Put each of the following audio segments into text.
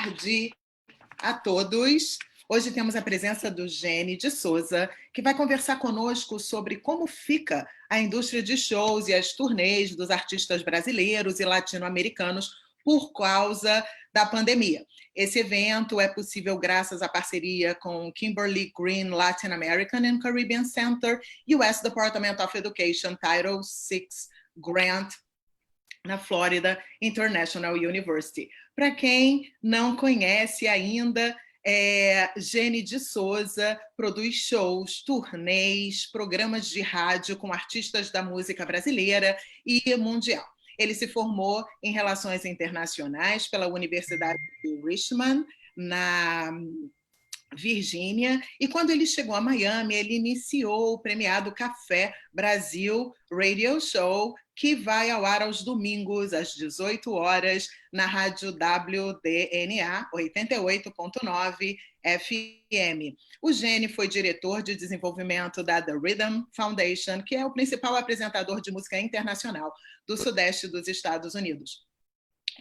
tarde a todos. Hoje temos a presença do Gene de Souza, que vai conversar conosco sobre como fica a indústria de shows e as turnês dos artistas brasileiros e latino-americanos por causa da pandemia. Esse evento é possível graças à parceria com Kimberly Green Latin American and Caribbean Center, US Department of Education Title VI Grant, na Florida International University. Para quem não conhece ainda, Gene de Souza produz shows, turnês, programas de rádio com artistas da música brasileira e mundial. Ele se formou em Relações Internacionais pela Universidade de Richmond, na Virgínia, e quando ele chegou a Miami, ele iniciou o premiado Café Brasil Radio Show, que vai ao ar aos domingos, às 18 horas, na rádio WDNA 88.9 FM. O Gene foi diretor de desenvolvimento da The Rhythm Foundation, que é o principal apresentador de música internacional do Sudeste dos Estados Unidos.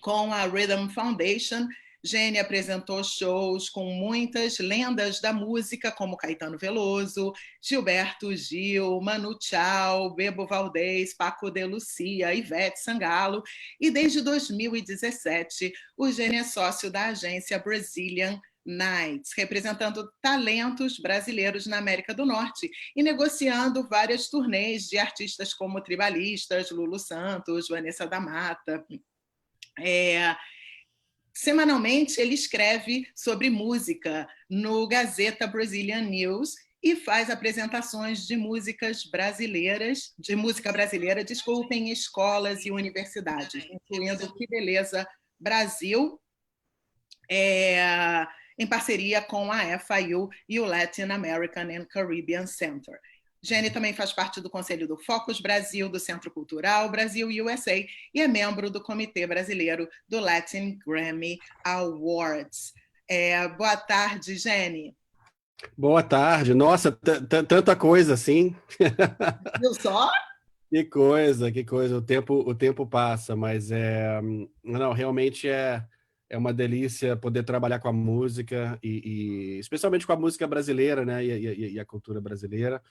Com a Rhythm Foundation, Gene apresentou shows com muitas lendas da música, como Caetano Veloso, Gilberto Gil, Manu Chao, Bebo Valdez, Paco de Lucia, Ivete Sangalo. E desde 2017, o Gene é sócio da agência Brazilian Nights, representando talentos brasileiros na América do Norte e negociando várias turnês de artistas como Tribalistas, Lulu Santos, Vanessa da Mata. Semanalmente, ele escreve sobre música no Gazeta Brazilian News e faz apresentações de música brasileira, em escolas e universidades, incluindo Que Beleza Brasil, em parceria com a FIU e o Latin American and Caribbean Center. Gene também faz parte do Conselho do Focus Brasil, do Centro Cultural Brasil USA e é membro do Comitê Brasileiro do Latin Grammy Awards. Boa tarde, Gene. Boa tarde. Nossa, tanta coisa assim. Viu só? Que coisa. O tempo passa, mas não, realmente é uma delícia poder trabalhar com a música e especialmente com a música brasileira, né? E a cultura brasileira.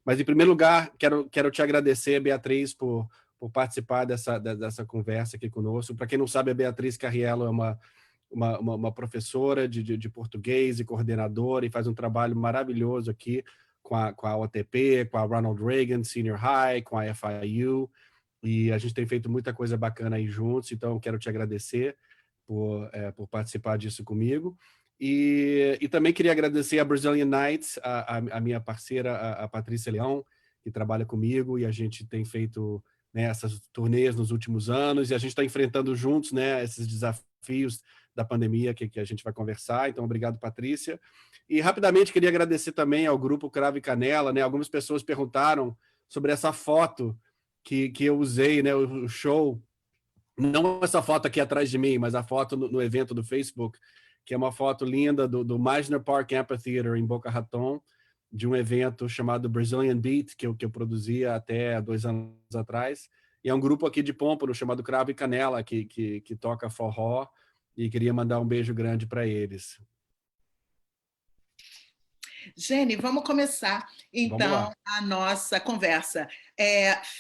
Mas, em primeiro lugar, quero te agradecer, Beatriz, por participar dessa conversa aqui conosco. Para quem não sabe, a Beatriz Carriello é uma professora de português e coordenadora e faz um trabalho maravilhoso aqui com a OTP, com a Ronald Reagan Senior High, com a FIU, e a gente tem feito muita coisa bacana aí juntos, então quero te agradecer por participar disso comigo. E também queria agradecer a Brazilian Nights, a minha parceira, a Patrícia Leão, que trabalha comigo, e a gente tem feito, né, essas turnês nos últimos anos, e a gente está enfrentando juntos, né, esses desafios da pandemia que a gente vai conversar. Então, obrigado, Patrícia. E, rapidamente, queria agradecer também ao Grupo Cravo e Canela, né? Algumas pessoas perguntaram sobre essa foto que eu usei, né, o show. Não essa foto aqui atrás de mim, mas a foto no evento do Facebook, que é uma foto linda do Meisner Park Amphitheater em Boca Raton, de um evento chamado Brazilian Beat, que eu produzia até 2 anos atrás. E é um grupo aqui de Pompano chamado Cravo e Canela, que toca forró, e queria mandar um beijo grande para eles. Gene, vamos começar, então, a nossa conversa.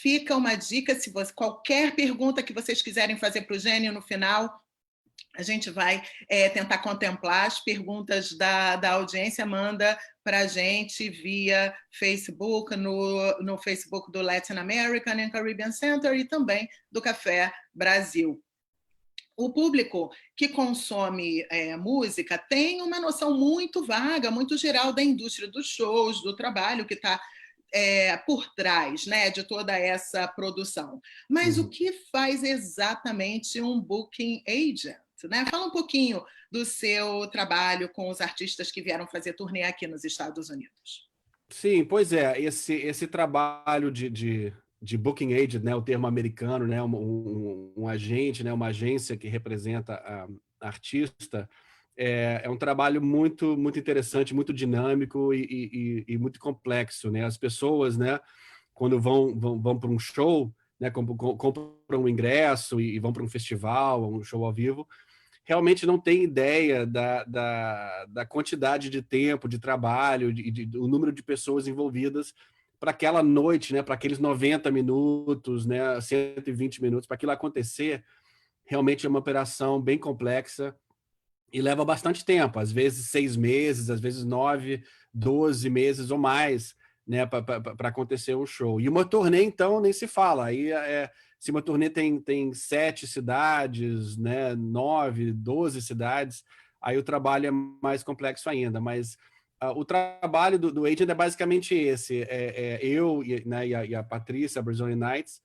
Fica uma dica, se qualquer pergunta que vocês quiserem fazer para o Gene no final, a gente vai tentar contemplar as perguntas da audiência. Manda para a gente via Facebook, no Facebook do Latin American and Caribbean Center e também do Café Brasil. O público que consome música tem uma noção muito vaga, muito geral da indústria dos shows, do trabalho que está por trás, né, de toda essa produção. Mas o que faz exatamente um booking agent? Né? Fala um pouquinho do seu trabalho com os artistas que vieram fazer turnê aqui nos Estados Unidos. Sim, pois é. Esse trabalho de booking agent, né, o termo americano, né, um agente, né, uma agência que representa a artista, é um trabalho muito, muito interessante, muito dinâmico e muito complexo, né? As pessoas, né, quando vão para um show, né, compram um ingresso e vão para um festival, um show ao vivo, realmente não tem ideia da quantidade de tempo, de trabalho, do número de pessoas envolvidas para aquela noite, né, para aqueles 90 minutos, né, 120 minutos, para aquilo acontecer. Realmente é uma operação bem complexa e leva bastante tempo, às vezes 6 meses, às vezes 9, 12 meses ou mais, né, para acontecer um show. E uma turnê, então, nem se fala. Aí, se uma turnê tem 7 cidades, né, 9, 12 cidades, aí o trabalho é mais complexo ainda. Mas o trabalho do agent é basicamente esse. Eu, né, e a Patrícia, a Brazilian Nights,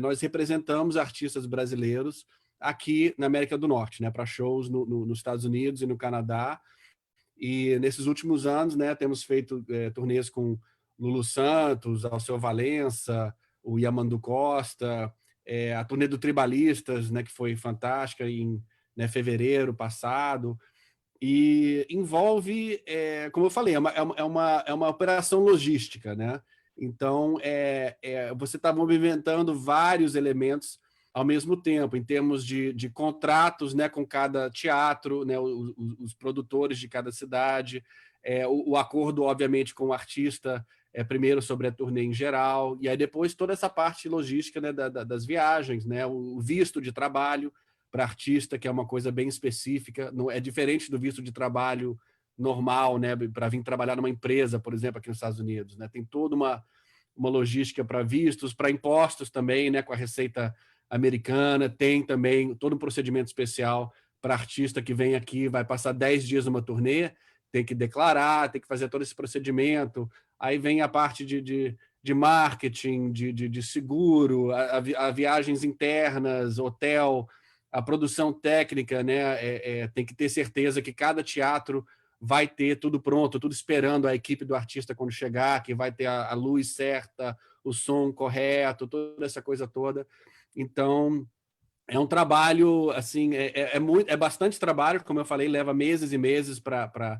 nós representamos artistas brasileiros aqui na América do Norte, né, para shows nos Estados Unidos e no Canadá. E nesses últimos anos, né, temos feito turnês com Lulu Santos, Alceu Valença, o Yamandu Costa, a turnê do Tribalistas, né, que foi fantástica em, né, fevereiro passado. E envolve, como eu falei, é uma operação logística, né? Então, você está movimentando vários elementos ao mesmo tempo, em termos de contratos, né, com cada teatro, né, os produtores de cada cidade, o acordo, obviamente, com o artista, primeiro sobre a turnê em geral, e aí depois toda essa parte logística, né, das viagens, né, o visto de trabalho para artista, que é uma coisa bem específica, não é diferente do visto de trabalho normal, né, para vir trabalhar numa empresa, por exemplo, aqui nos Estados Unidos, né? Tem toda uma logística para vistos, para impostos também, né, com a Receita Americana, tem também todo um procedimento especial para artista que vem aqui, vai passar 10 dias numa turnê, tem que declarar, tem que fazer todo esse procedimento. Aí vem a parte de marketing, de seguro, a viagens internas, hotel, a produção técnica, né? Tem que ter certeza que cada teatro vai ter tudo pronto, tudo esperando a equipe do artista quando chegar, que vai ter a luz certa, o som correto, toda essa coisa toda. Então, é um trabalho, assim, é bastante trabalho, como eu falei, leva meses e meses para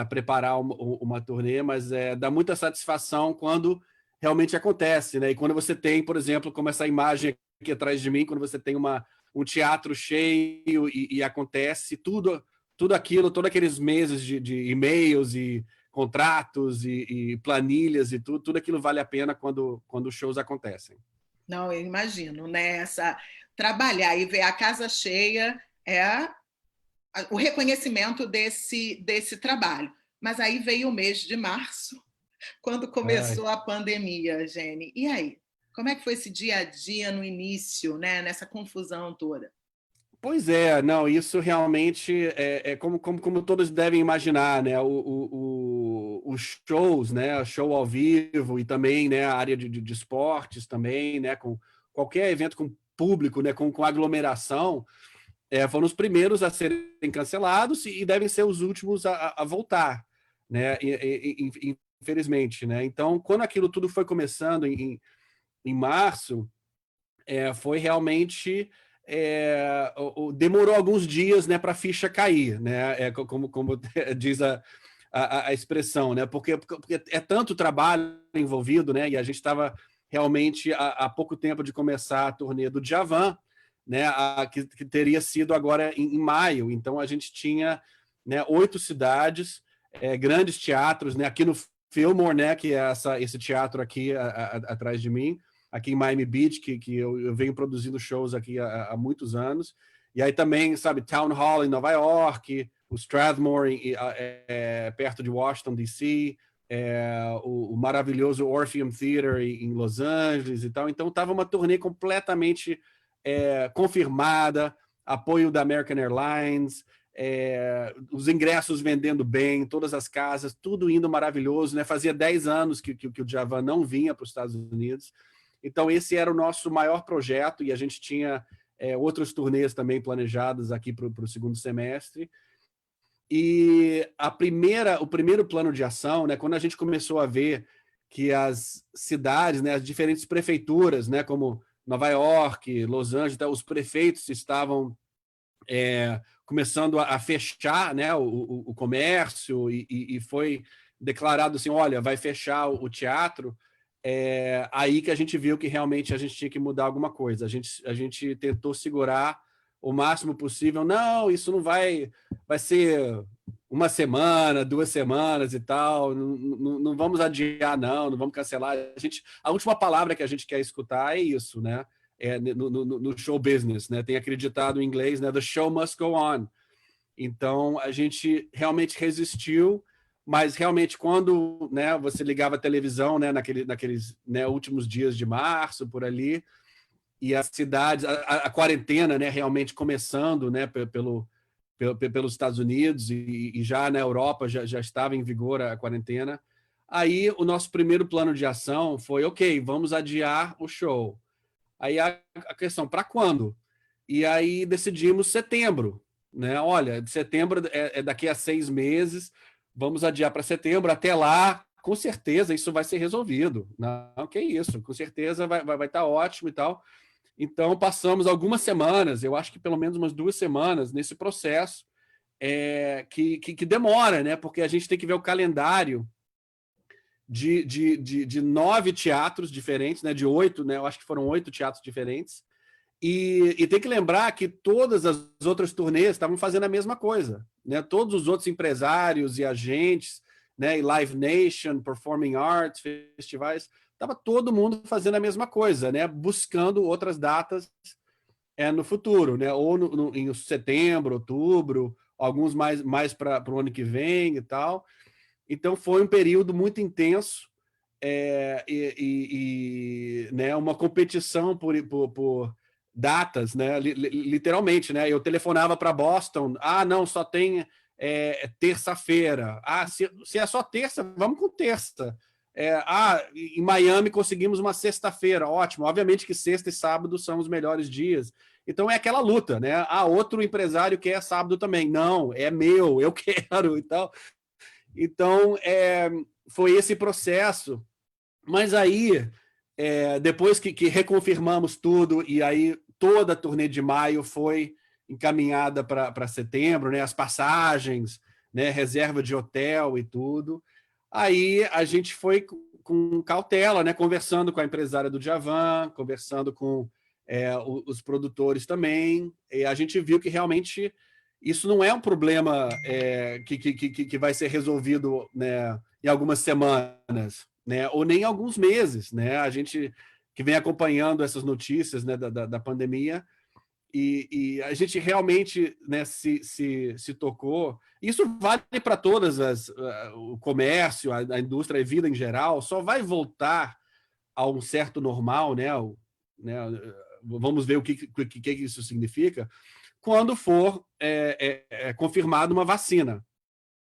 preparar uma turnê, mas dá muita satisfação quando realmente acontece, né? E quando você tem, por exemplo, como essa imagem aqui atrás de mim, quando você tem um teatro cheio e acontece tudo aquilo, todos aqueles meses de e-mails e contratos e planilhas e tudo aquilo vale a pena quando os shows acontecem. Não, eu imagino, né? Trabalhar e ver a casa cheia é o reconhecimento desse trabalho. Mas aí veio o mês de março, quando Ai. começou a pandemia, Jenny. E aí? Como é que foi esse dia a dia no início, né? Nessa confusão toda? Pois é, não, isso realmente é como todos devem imaginar, né? Os shows, né? Show ao vivo e também, né? A área de esportes também, né? Com qualquer evento com público, né? Com aglomeração, foram os primeiros a serem cancelados e devem ser os últimos a voltar, né? Infelizmente, né? Então, quando aquilo tudo foi começando em março, foi realmente demorou alguns dias, né, para a ficha cair, né? Como diz a expressão, né? Porque é tanto trabalho envolvido, né? E a gente estava realmente há pouco tempo de começar a turnê do Djavan, né? Que teria sido agora em maio. Então a gente tinha, né, 8 cidades, grandes teatros, né? Aqui no Fillmore, né? Que é esse teatro aqui atrás de mim, aqui em Miami Beach, que eu venho produzindo shows aqui há muitos anos. E aí também, sabe, Town Hall em Nova York, o Strathmore perto de Washington, D.C., o maravilhoso Orpheum Theater em Los Angeles e tal. Então, estava uma turnê completamente confirmada, apoio da American Airlines, os ingressos vendendo bem, todas as casas, tudo indo maravilhoso, né? Fazia 10 anos que o Djavan não vinha para os Estados Unidos. Então, esse era o nosso maior projeto e a gente tinha outros turnês também planejados aqui para o segundo semestre. E o primeiro plano de ação, né, quando a gente começou a ver que as cidades, né, as diferentes prefeituras, né, como Nova York, Los Angeles, os prefeitos estavam começando a fechar, né, o comércio e foi declarado assim, olha, vai fechar o teatro. Aí que a gente viu que realmente a gente tinha que mudar alguma coisa. A gente tentou segurar o máximo possível. Não, isso não vai ser uma semana, 2 semanas e tal. Não vamos adiar, não vamos cancelar. A última palavra que a gente quer escutar é isso, né? No show business, né? Tem acreditado em inglês, né? The show must go on. Então, a gente realmente resistiu, mas realmente quando, né, você ligava a televisão, né, naqueles, né, últimos dias de março, por ali, e as cidades, a quarentena, né, realmente começando, né, pelos Estados Unidos e já na Europa já estava em vigor a quarentena. Aí o nosso primeiro plano de ação foi, ok, vamos adiar o show. Aí a questão, para quando? E aí decidimos setembro, né? Olha, de setembro é daqui a 6 meses, vamos adiar para setembro, até lá, com certeza isso vai ser resolvido. Não, que isso, com certeza vai estar ótimo e tal. Então, passamos algumas semanas, eu acho que pelo menos umas 2 semanas, nesse processo que demora, né? Porque a gente tem que ver o calendário de 9 teatros diferentes, né? De 8, né? Eu acho que foram 8 teatros diferentes. E tem que lembrar que todas as outras turnês estavam fazendo a mesma coisa, né? Todos os outros empresários e agentes, né? E Live Nation, Performing Arts, festivais, estava todo mundo fazendo a mesma coisa, né? Buscando outras datas no futuro, né? Ou em setembro, outubro, alguns mais para o ano que vem e tal. Então foi um período muito intenso né, uma competição por datas, né? Literalmente, né? Eu telefonava para Boston, não, só tem terça-feira. Se é só terça, vamos com terça. Em Miami conseguimos uma sexta-feira, ótimo. Obviamente que sexta e sábado são os melhores dias. Então é aquela luta, né? Outro empresário quer sábado também. Não, é meu, eu quero e tal. Então foi esse processo. Mas aí, depois que reconfirmamos tudo, e aí toda a turnê de maio foi encaminhada para setembro, né? As passagens, né? Reserva de hotel e tudo. Aí a gente foi com cautela, né? Conversando com a empresária do Djavan, conversando com os produtores também, e a gente viu que realmente isso não é um problema que vai ser resolvido, né, em algumas semanas, né, ou nem em alguns meses, né? A gente que vem acompanhando essas notícias, né, da pandemia, e a gente realmente, né, se tocou. Isso vale para todas o comércio, a indústria, a vida em geral, só vai voltar a um certo normal, né, vamos ver o que isso significa, quando for confirmada uma vacina,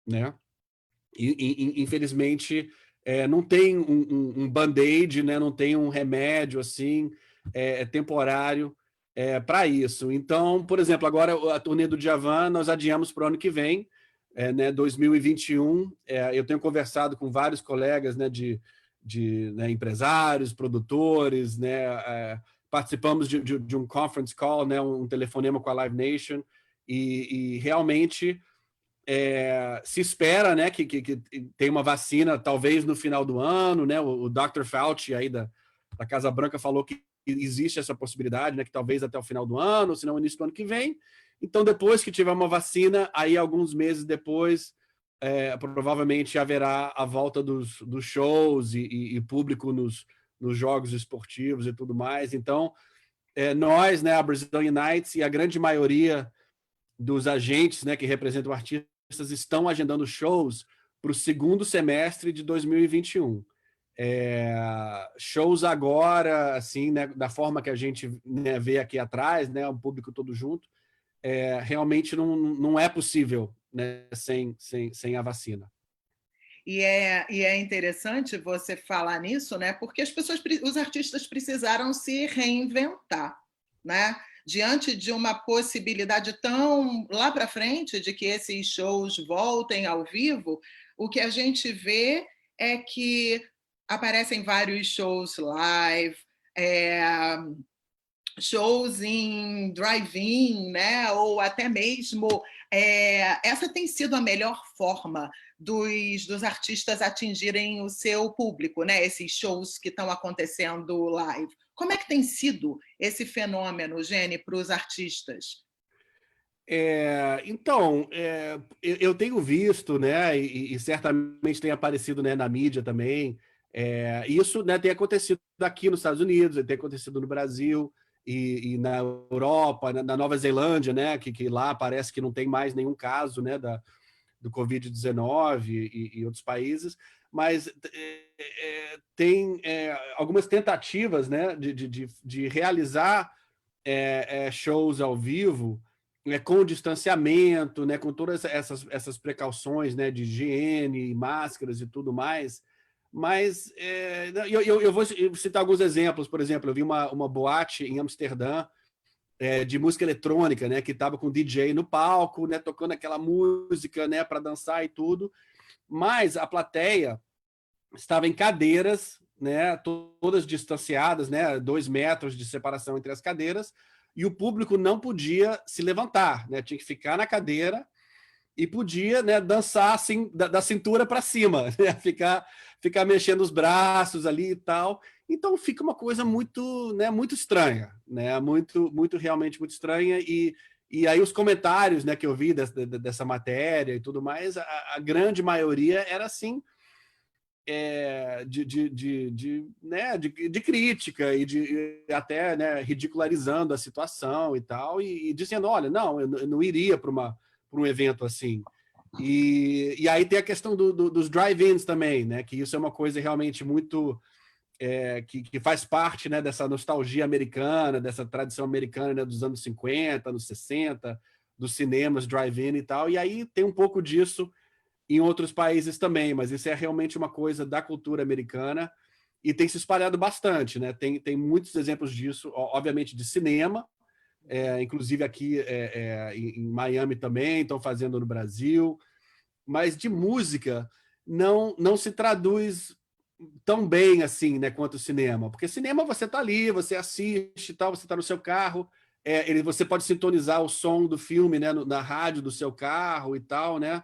né? Infelizmente, não tem um band-aid, né? Não tem um remédio assim temporário para isso. Então, por exemplo, agora a turnê do Djavan nós adiamos para o ano que vem, né, 2021. Eu tenho conversado com vários colegas, né, né, empresários, produtores, né, participamos de um conference call, né, um telefonema com a Live Nation, e realmente se espera, né, que tem uma vacina talvez no final do ano, né? O Dr. Fauci aí da Casa Branca falou que existe essa possibilidade, né, que talvez até o final do ano, se não início do ano que vem. Então, depois que tiver uma vacina, aí alguns meses depois, provavelmente haverá a volta dos shows e público nos jogos esportivos e tudo mais. Então, nós, né, a Brazilian Nights e a grande maioria dos agentes, né, que representam artistas estão agendando shows para o segundo semestre de 2021. Shows agora, assim, né, da forma que a gente, né, vê aqui atrás, né, um público todo junto, realmente não é possível, né, sem a vacina. E é interessante você falar nisso, né? Porque os artistas precisaram se reinventar, né? Diante de uma possibilidade tão lá para frente de que esses shows voltem ao vivo, o que a gente vê é que aparecem vários shows live, shows em drive-in, né? Ou até mesmo essa tem sido a melhor forma dos artistas atingirem o seu público, né? Esses shows que estão acontecendo live. Como é que tem sido esse fenômeno, Jenny, para os artistas? Então, eu tenho visto, né, e certamente tem aparecido, né, na mídia também. Isso, né, tem acontecido aqui nos Estados Unidos, tem acontecido no Brasil e na Europa, na Nova Zelândia, né, que lá parece que não tem mais nenhum caso, né, do Covid-19 e outros países, mas tem algumas tentativas, né, de realizar shows ao vivo, né, com distanciamento, né, com todas essas precauções, né, de higiene, máscaras e tudo mais. Mas eu vou citar alguns exemplos. Por exemplo, eu vi uma boate em Amsterdã de música eletrônica, né, que estava com DJ no palco, né, tocando aquela música, né, para dançar e tudo. Mas a plateia estava em cadeiras, né, todas distanciadas, né, 2 metros de separação entre as cadeiras, e o público não podia se levantar, né, tinha que ficar na cadeira e podia, né, dançar assim da cintura para cima, né, ficar mexendo os braços ali e tal. Então fica uma coisa muito, né, muito estranha, né, muito realmente muito estranha. E aí os comentários, né, que eu vi dessa matéria e tudo mais, a grande maioria era assim, de crítica e até, né, ridicularizando a situação e tal, e dizendo, olha, não, eu não iria para um evento assim. E aí tem a questão dos drive-ins também, né, que isso é uma coisa realmente muito que faz parte, né, dessa nostalgia americana, dessa tradição americana, né, dos anos 50, anos 60, dos cinemas drive-in e tal, e aí tem um pouco disso em outros países também, mas isso é realmente uma coisa da cultura americana e tem se espalhado bastante, né? Tem muitos exemplos disso, obviamente de cinema, inclusive aqui em Miami também, estão fazendo no Brasil, mas de música não se traduz tão bem assim, né, quanto o cinema, porque cinema você está ali, você assiste, tal, você está no seu carro, você pode sintonizar o som do filme, né, na rádio do seu carro e tal, né?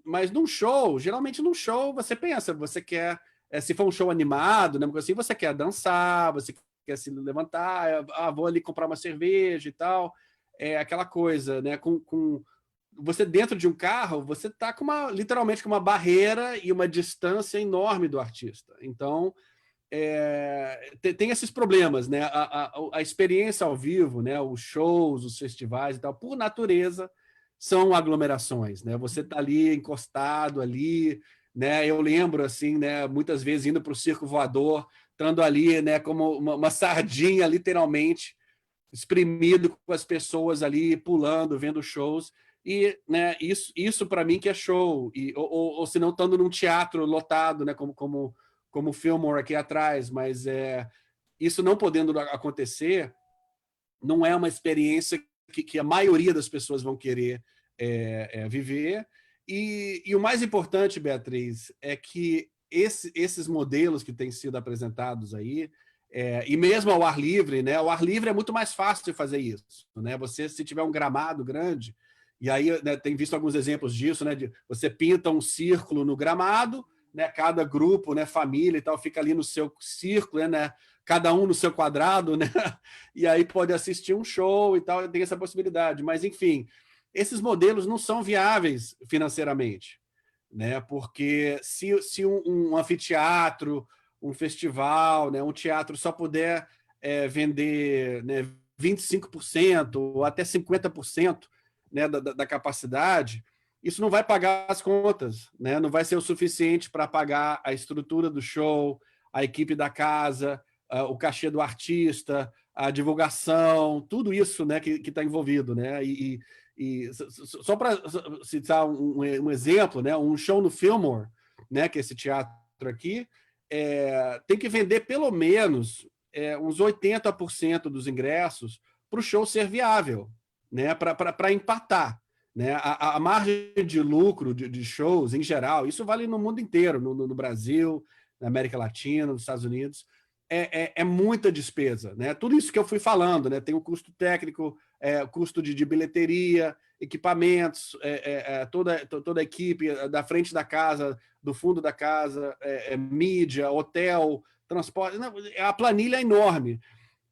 Mas num show, geralmente num show, você pensa, você quer, se for um show animado, né, assim, você quer dançar, você quer se levantar, vou ali comprar uma cerveja e tal, aquela coisa, né, com você dentro de um carro, você está literalmente com uma barreira e uma distância enorme do artista. Então, tem esses problemas, né, a experiência ao vivo, né, os shows, os festivais e tal, por natureza, são aglomerações, né? Você está ali encostado ali, né? Eu lembro assim, né? Muitas vezes indo para o circo voador, estando ali, né? Como uma sardinha, literalmente, espremido com as pessoas ali pulando, vendo shows. E, né? Isso para mim que é show. Ou se não estando num teatro lotado, né? Como o Fillmore aqui atrás, mas isso não podendo acontecer, não é uma experiência que a maioria das pessoas vão querer viver. E o mais importante, Beatriz, é que esses modelos que têm sido apresentados aí, e mesmo ao ar livre, né? Ao ar livre é muito mais fácil de fazer isso, né? Você, se tiver um gramado grande, e aí, né, tem visto alguns exemplos disso, né? Você pinta um círculo no gramado, né? Cada grupo, né? Família e tal, fica ali no seu círculo, né? Cada um no seu quadrado, né? E aí pode assistir um show e tal, tem essa possibilidade. Mas, enfim, esses modelos não são viáveis financeiramente, né? Porque se um anfiteatro, um festival, né, um teatro só puder vender, né, 25% ou até 50%, né, da capacidade, isso não vai pagar as contas, né? Não vai ser o suficiente para pagar a estrutura do show, a equipe da casa, o cachê do artista, a divulgação, tudo isso, né, que está envolvido, né? E só para citar um exemplo, né, um show no Fillmore, né, que é esse teatro aqui, tem que vender pelo menos uns 80% dos ingressos para o show ser viável, né, para empatar. Né? A margem de lucro de shows, em geral, isso vale no mundo inteiro, no Brasil, na América Latina, nos Estados Unidos, muita despesa, né? Tudo isso que eu fui falando, né? Tem o custo técnico, o custo de bilheteria, equipamentos, toda a equipe da frente da casa, do fundo da casa, mídia, hotel, transporte. Não, a planilha é enorme.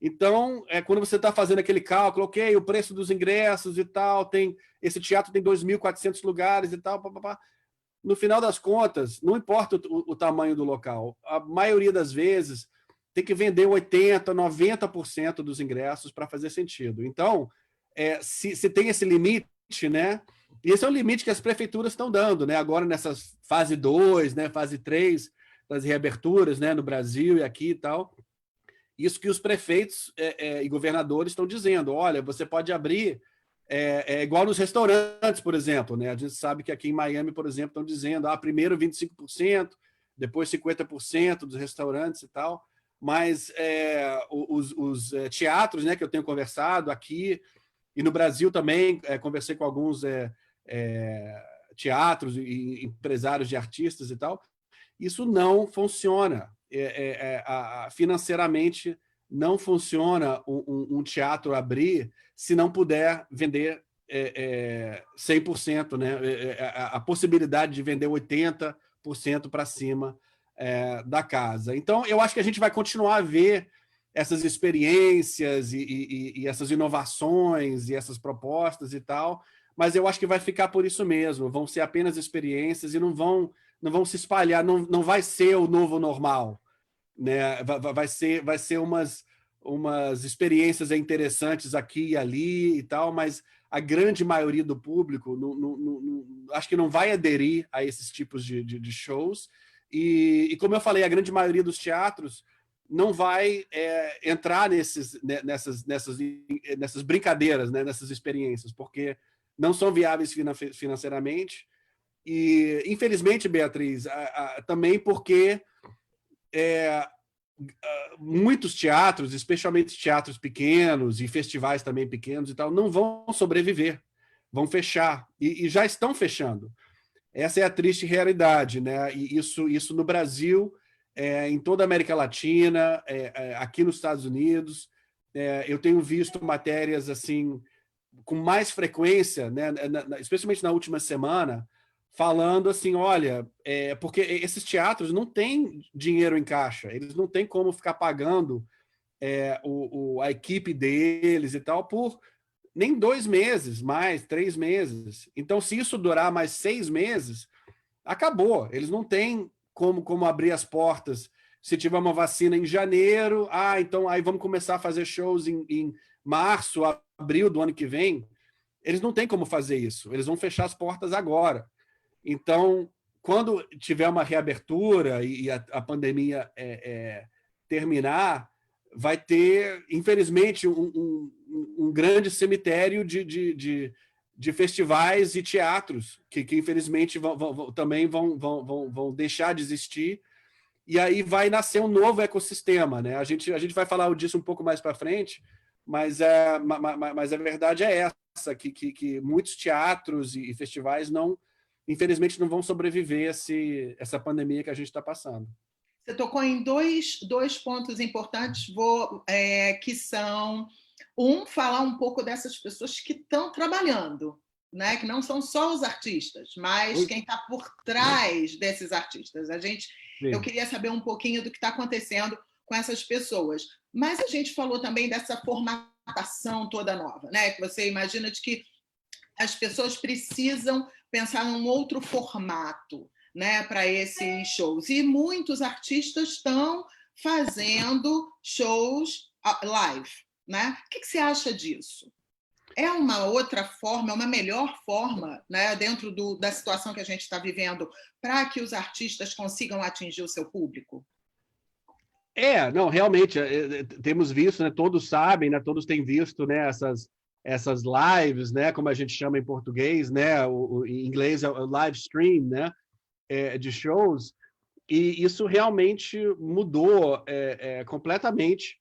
Então, quando você está fazendo aquele cálculo, ok, o preço dos ingressos e tal, esse teatro tem 2.400 lugares e tal, papapá. No final das contas, não importa o tamanho do local, a maioria das vezes tem que vender 80%, 90% dos ingressos para fazer sentido. Então, se tem esse limite, né? E esse é o limite que as prefeituras estão dando, né? Agora nessa fase 2, né? Fase 3 das reaberturas, né? No Brasil e aqui e tal. Isso que os prefeitos e governadores estão dizendo. Olha, você pode abrir igual nos restaurantes, por exemplo, né? A gente sabe que aqui em Miami, por exemplo, estão dizendo primeiro 25%, depois 50% dos restaurantes e tal. Mas os teatros, né, que eu tenho conversado aqui e no Brasil também, conversei com alguns teatros e empresários de artistas e tal, isso não funciona. Financeiramente, não funciona um teatro abrir se não puder vender 100%, né? A possibilidade de vender 80% para cima da casa. Então, eu acho que a gente vai continuar a ver essas experiências e essas inovações e essas propostas e tal, mas eu acho que vai ficar por isso mesmo. Vão ser apenas experiências e não vão se espalhar, não vai ser o novo normal, né? Vai ser umas experiências interessantes aqui e ali e tal, mas a grande maioria do público acho que não vai aderir a esses tipos de shows. E como eu falei, a grande maioria dos teatros não vai entrar nessas brincadeiras, né? Nessas experiências, porque não são viáveis financeiramente. E, infelizmente, Beatriz, também porque muitos teatros, especialmente teatros pequenos e festivais também pequenos e tal, não vão sobreviver, vão fechar, e já estão fechando. Essa é a triste realidade, né? E isso no Brasil, em toda a América Latina, aqui nos Estados Unidos, eu tenho visto matérias assim com mais frequência, né? Especialmente na última semana, falando assim, olha, porque esses teatros não têm dinheiro em caixa, eles não têm como ficar pagando a equipe deles e tal por nem 2 meses, mais 3 meses. Então, se isso durar mais 6 meses, acabou. Eles não têm como abrir as portas. Se tiver uma vacina em janeiro, então aí vamos começar a fazer shows em março, abril do ano que vem. Eles não têm como fazer isso. Eles vão fechar as portas agora. Então, quando tiver uma reabertura e a pandemia terminar, vai ter, infelizmente, um grande cemitério de festivais e teatros que infelizmente, também vão deixar de existir. E aí vai nascer um novo ecossistema, né? A gente vai falar disso um pouco mais para frente, mas a verdade é essa, que muitos teatros e festivais infelizmente, não vão sobreviver a essa pandemia que a gente está passando. Você tocou em dois pontos importantes, que são, falar um pouco dessas pessoas que estão trabalhando, né? Que não são só os artistas, mas quem está por trás desses artistas. Eu queria saber um pouquinho do que está acontecendo com essas pessoas. Mas a gente falou também dessa formatação toda nova, né? Que você imagina de que as pessoas precisam pensar num outro formato, né, para esses shows. E muitos artistas estão fazendo shows live, né? O que você acha disso? É uma outra forma, é uma melhor forma, né, dentro da situação que a gente está vivendo, para que os artistas consigam atingir o seu público? Não, realmente, temos visto, né, todos sabem, né, todos têm visto, né, essas lives, né, como a gente chama em português, né, em inglês é o live stream, né, de shows, e isso realmente mudou completamente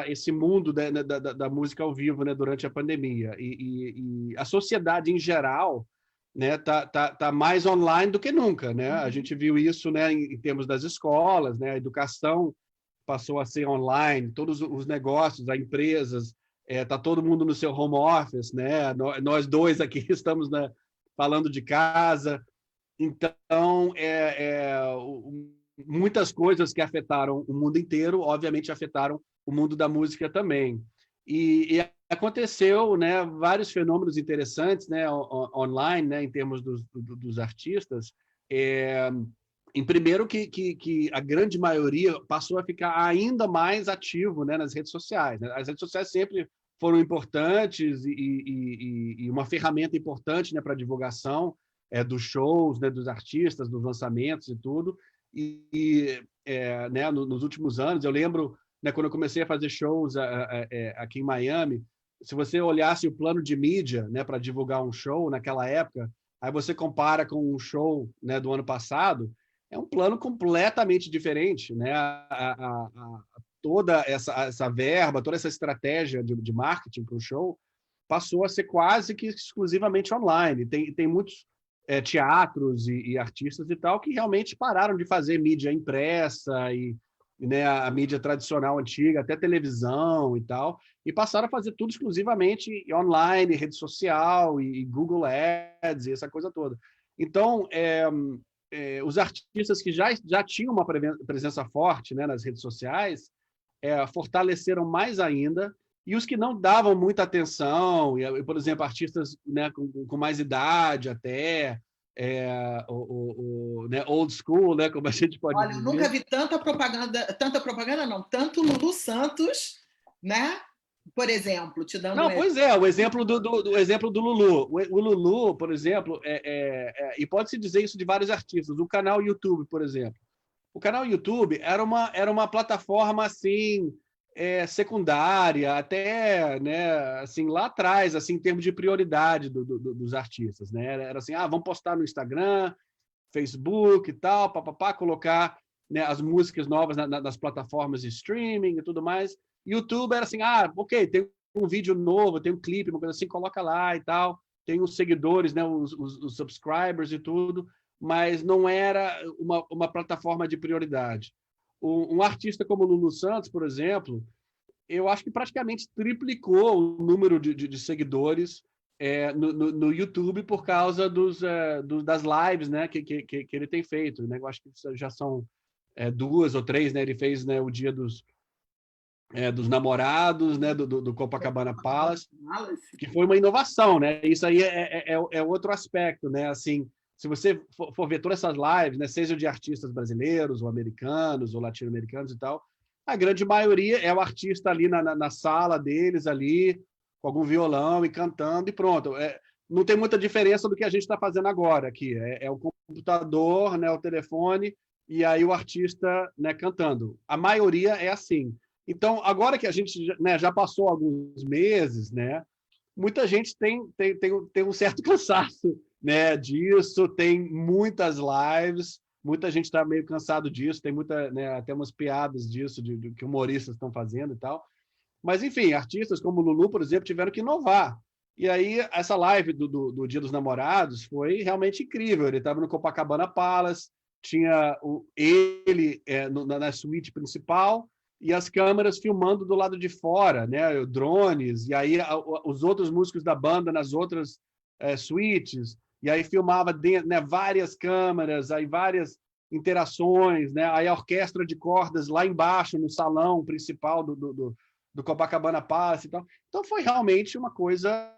esse mundo da música ao vivo, né, durante a pandemia. E a sociedade em geral, né, tá mais online do que nunca, né? A gente viu isso, né, em termos das escolas, né? A educação passou a ser online, todos os negócios, as empresas, tá todo mundo no seu home office, né? Nós dois aqui estamos falando de casa. Então, muitas coisas que afetaram o mundo inteiro, obviamente afetaram o mundo da música também. E aconteceu, né, vários fenômenos interessantes, né, online, né, em termos dos artistas. Em primeiro que a grande maioria passou a ficar ainda mais ativo, né, nas redes sociais, né? As redes sociais sempre foram importantes e uma ferramenta importante, né, para a divulgação dos shows, né, dos artistas, dos lançamentos e tudo. Né, nos últimos anos, eu lembro, né, quando eu comecei a fazer shows aqui em Miami, se você olhasse o plano de mídia, né, para divulgar um show naquela época, aí você compara com um show, né, do ano passado, é um plano completamente diferente, né? Toda essa verba, toda essa estratégia de marketing para o show passou a ser quase que exclusivamente online. Tem muitos teatros e artistas e tal que realmente pararam de fazer mídia impressa e, né, a mídia tradicional antiga, até televisão e tal, e passaram a fazer tudo exclusivamente online, rede social e Google Ads e essa coisa toda. Então, os artistas que já tinham uma presença forte, né, nas redes sociais fortaleceram mais ainda, e os que não davam muita atenção, por exemplo, artistas, né, com mais idade até, né, old school, né, como a gente pode Olha, eu dizer. nunca vi tanta propaganda não, tanto Lulu Santos, né? Por exemplo, te dando Não, pois é, o exemplo exemplo do Lulu. O Lulu, por exemplo, e pode-se dizer isso de vários artistas, o canal YouTube, por exemplo. O canal YouTube era uma plataforma assim, secundária, até, né, assim, lá atrás, assim, em termos de prioridade dos artistas, né? Era assim, vamos postar no Instagram, Facebook e tal, papapá, colocar, né, as músicas novas nas plataformas de streaming e tudo mais. YouTube era assim, ok, tem um vídeo novo, tem um clipe, uma coisa assim, coloca lá e tal, tem os seguidores, né, os subscribers e tudo, mas não era uma plataforma de prioridade. Um artista como o Lulu Santos, por exemplo, eu acho que praticamente triplicou o número de seguidores no YouTube por causa das lives, né, que ele tem feito. Né? Eu acho que já são 2 ou 3, né? Ele fez, né, o dia dos namorados, né, do Copacabana Palace, que foi uma inovação, né? Isso aí é outro aspecto, né? Assim, se você for ver todas essas lives, né, seja de artistas brasileiros, ou americanos, ou latino-americanos e tal, a grande maioria é o artista ali na sala deles, ali, com algum violão e cantando, e pronto. Não tem muita diferença do que a gente está fazendo agora aqui. É o computador, né, o telefone, e aí o artista, né, cantando. A maioria é assim. Então, agora que a gente, né, já passou alguns meses, né, muita gente tem um certo cansaço, né, disso, tem muitas lives, muita gente está meio cansado disso, tem né, até umas piadas disso, de que humoristas estão fazendo e tal. Mas, enfim, artistas como o Lulu, por exemplo, tiveram que inovar. E aí, essa live do Dia dos Namorados foi realmente incrível. Ele estava no Copacabana Palace, tinha ele na suíte principal, e as câmeras filmando do lado de fora, né, drones, e aí os outros músicos da banda nas outras suítes, e aí filmava dentro, né, várias câmeras, aí várias interações, né, aí a orquestra de cordas lá embaixo, no salão principal do Copacabana Palace e tal. Então foi realmente uma coisa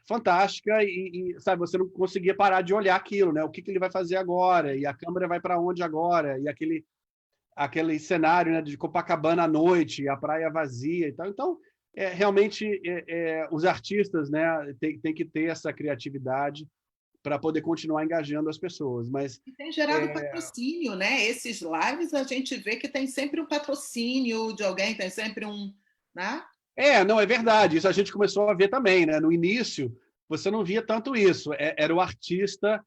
fantástica e sabe, você não conseguia parar de olhar aquilo, né? O que ele vai fazer agora? E a câmera vai para onde agora? E aquele cenário, né, de Copacabana à noite, a praia vazia e tal. Então, realmente, os artistas, né, tem que ter essa criatividade para poder continuar engajando as pessoas. Mas e tem gerado patrocínio, né? Esses lives a gente vê que tem sempre um patrocínio de alguém, tem sempre um, né? Não, é verdade. Isso a gente começou a ver também, né? No início, você não via tanto isso. Era o artista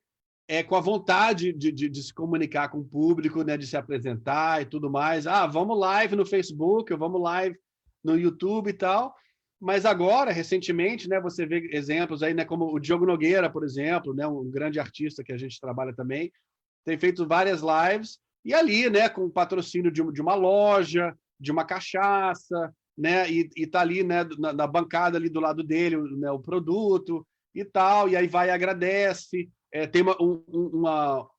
com a vontade de se comunicar com o público, né, de se apresentar e tudo mais. Vamos live no Facebook, vamos live no YouTube e tal. Mas agora, recentemente, né, você vê exemplos aí, né, como o Diogo Nogueira, por exemplo, né, um grande artista que a gente trabalha também, tem feito várias lives e ali, né, com patrocínio de uma loja, de uma cachaça, né, e tá ali, né, na bancada ali do lado dele, né, o produto e tal, e aí vai e agradece. tem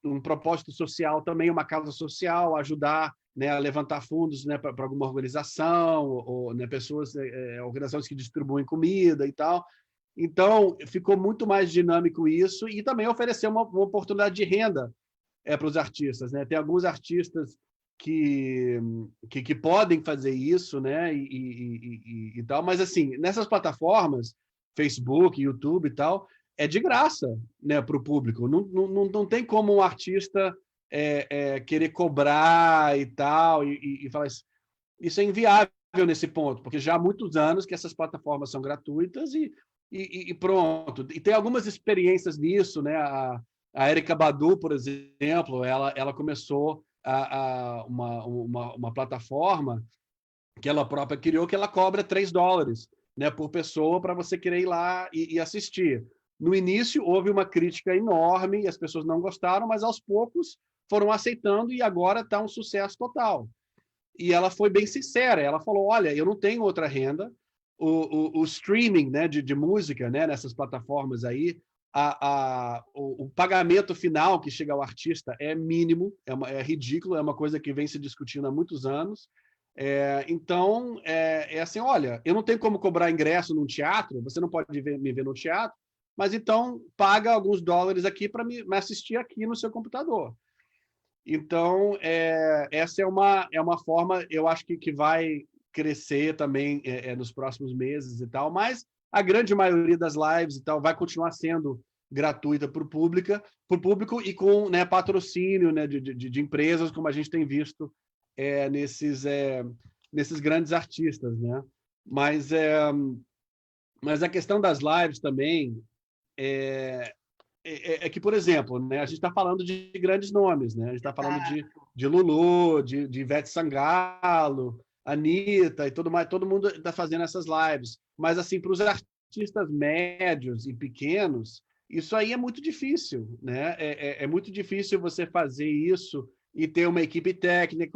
um propósito social também, uma causa social, ajudar, né, a levantar fundos, né, para alguma organização, ou né, pessoas, organizações que distribuem comida e tal. Então, ficou muito mais dinâmico isso e também ofereceu uma oportunidade de renda para os artistas, né? Tem alguns artistas que podem fazer isso, né? E tal, mas assim, nessas plataformas, Facebook, YouTube e tal, é de graça, né, para o público. Não tem como um artista querer cobrar e tal, e falar isso é inviável nesse ponto, porque já há muitos anos que essas plataformas são gratuitas e pronto. E tem algumas experiências nisso, né? A Erykah Badu, por exemplo, ela começou uma plataforma que ela própria criou, que ela cobra $3, né, por pessoa para você querer ir lá e assistir. No início, houve uma crítica enorme e as pessoas não gostaram, mas aos poucos foram aceitando e agora está um sucesso total. E ela foi bem sincera, ela falou, olha, eu não tenho outra renda, o streaming, né, de música, né, nessas plataformas aí, o pagamento final que chega ao artista é mínimo, é ridículo, é uma coisa que vem se discutindo há muitos anos. Então, assim, olha, eu não tenho como cobrar ingresso num teatro, você não pode me ver no teatro, mas então paga alguns dólares aqui para me assistir aqui no seu computador. Então, essa é uma forma, eu acho que vai crescer também nos próximos meses e tal, mas a grande maioria das lives e tal vai continuar sendo gratuita para o público e com, né, patrocínio, né, de empresas, como a gente tem visto nesses grandes artistas, né? Mas a questão das lives também é que, por exemplo, né, a gente está falando de grandes nomes, né? A gente está falando de Lulu, de Ivete Sangalo, Anitta e tudo mais, todo mundo está fazendo essas lives. Mas, assim, para os artistas médios e pequenos, isso aí é muito difícil, né? É muito difícil você fazer isso e ter uma equipe técnica,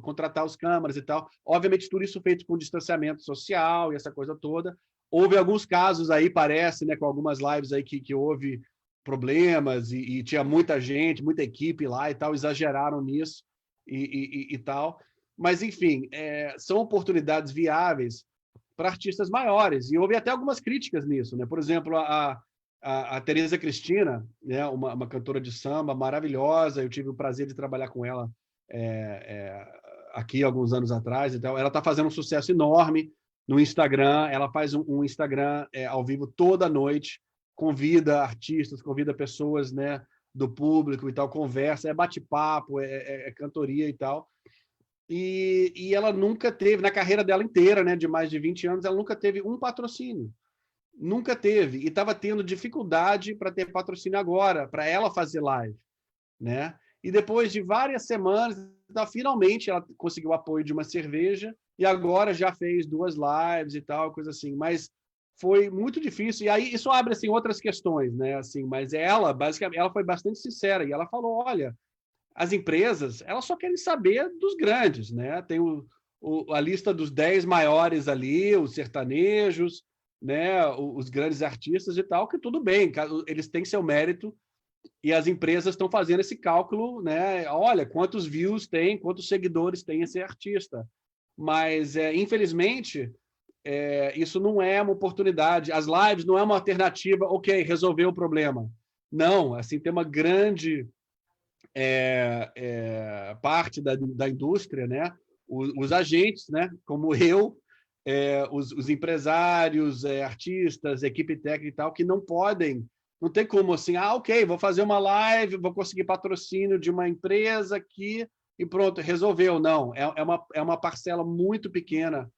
contratar os câmaras e tal. Obviamente, tudo isso feito com distanciamento social e essa coisa toda. Houve alguns casos aí, parece, né, com algumas lives aí que houve problemas e tinha muita gente, muita equipe lá e tal, exageraram nisso e tal. Mas, enfim, são oportunidades viáveis para artistas maiores. E houve até algumas críticas nisso, né? Por exemplo, a Tereza Cristina, né, uma cantora de samba maravilhosa, eu tive o prazer de trabalhar com ela aqui alguns anos atrás. Então, ela está fazendo um sucesso enorme no Instagram, ela faz um Instagram ao vivo toda noite, convida artistas, convida pessoas, né, do público e tal, conversa, bate-papo, cantoria e tal. E ela nunca teve, na carreira dela inteira, né, de mais de 20 anos, ela nunca teve um patrocínio. Nunca teve. E estava tendo dificuldade para ter patrocínio agora, para ela fazer live, né? E depois de várias semanas, finalmente ela conseguiu o apoio de uma cerveja e agora já fez 2 lives e tal, coisa assim. Mas foi muito difícil. E aí isso abre assim outras questões, né? Assim, mas ela, basicamente, ela foi bastante sincera e ela falou, olha, as empresas, elas só querem saber dos grandes, né? Tem a lista dos 10 maiores ali, os sertanejos, né? Os grandes artistas e tal, que tudo bem, eles têm seu mérito e as empresas estão fazendo esse cálculo, né? Olha, quantos views tem, quantos seguidores tem esse artista. Mas, infelizmente, isso não é uma oportunidade. As lives não é uma alternativa, ok, resolveu o problema. Não, assim, tem uma grande parte da indústria, né? Os agentes, né? Como eu, os empresários, artistas, equipe técnica e tal, que não podem, não tem como assim, ok, vou fazer uma live, vou conseguir patrocínio de uma empresa aqui e pronto, resolveu. Não, é uma parcela muito pequena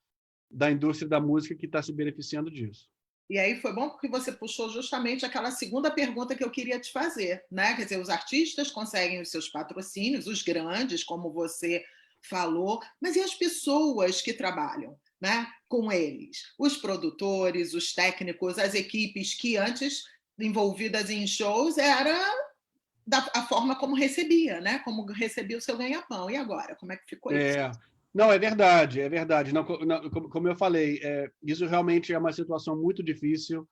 da indústria da música que está se beneficiando disso. E aí foi bom porque você puxou justamente aquela segunda pergunta que eu queria te fazer, né? Quer dizer, os artistas conseguem os seus patrocínios, os grandes, como você falou, mas e as pessoas que trabalham, né, com eles? Os produtores, os técnicos, as equipes que antes envolvidas em shows era a forma como recebia, né? Como recebia o seu ganha-pão. E agora, como é que ficou isso? Não, é verdade, é verdade. Não, como eu falei, isso realmente é uma situação muito difícil.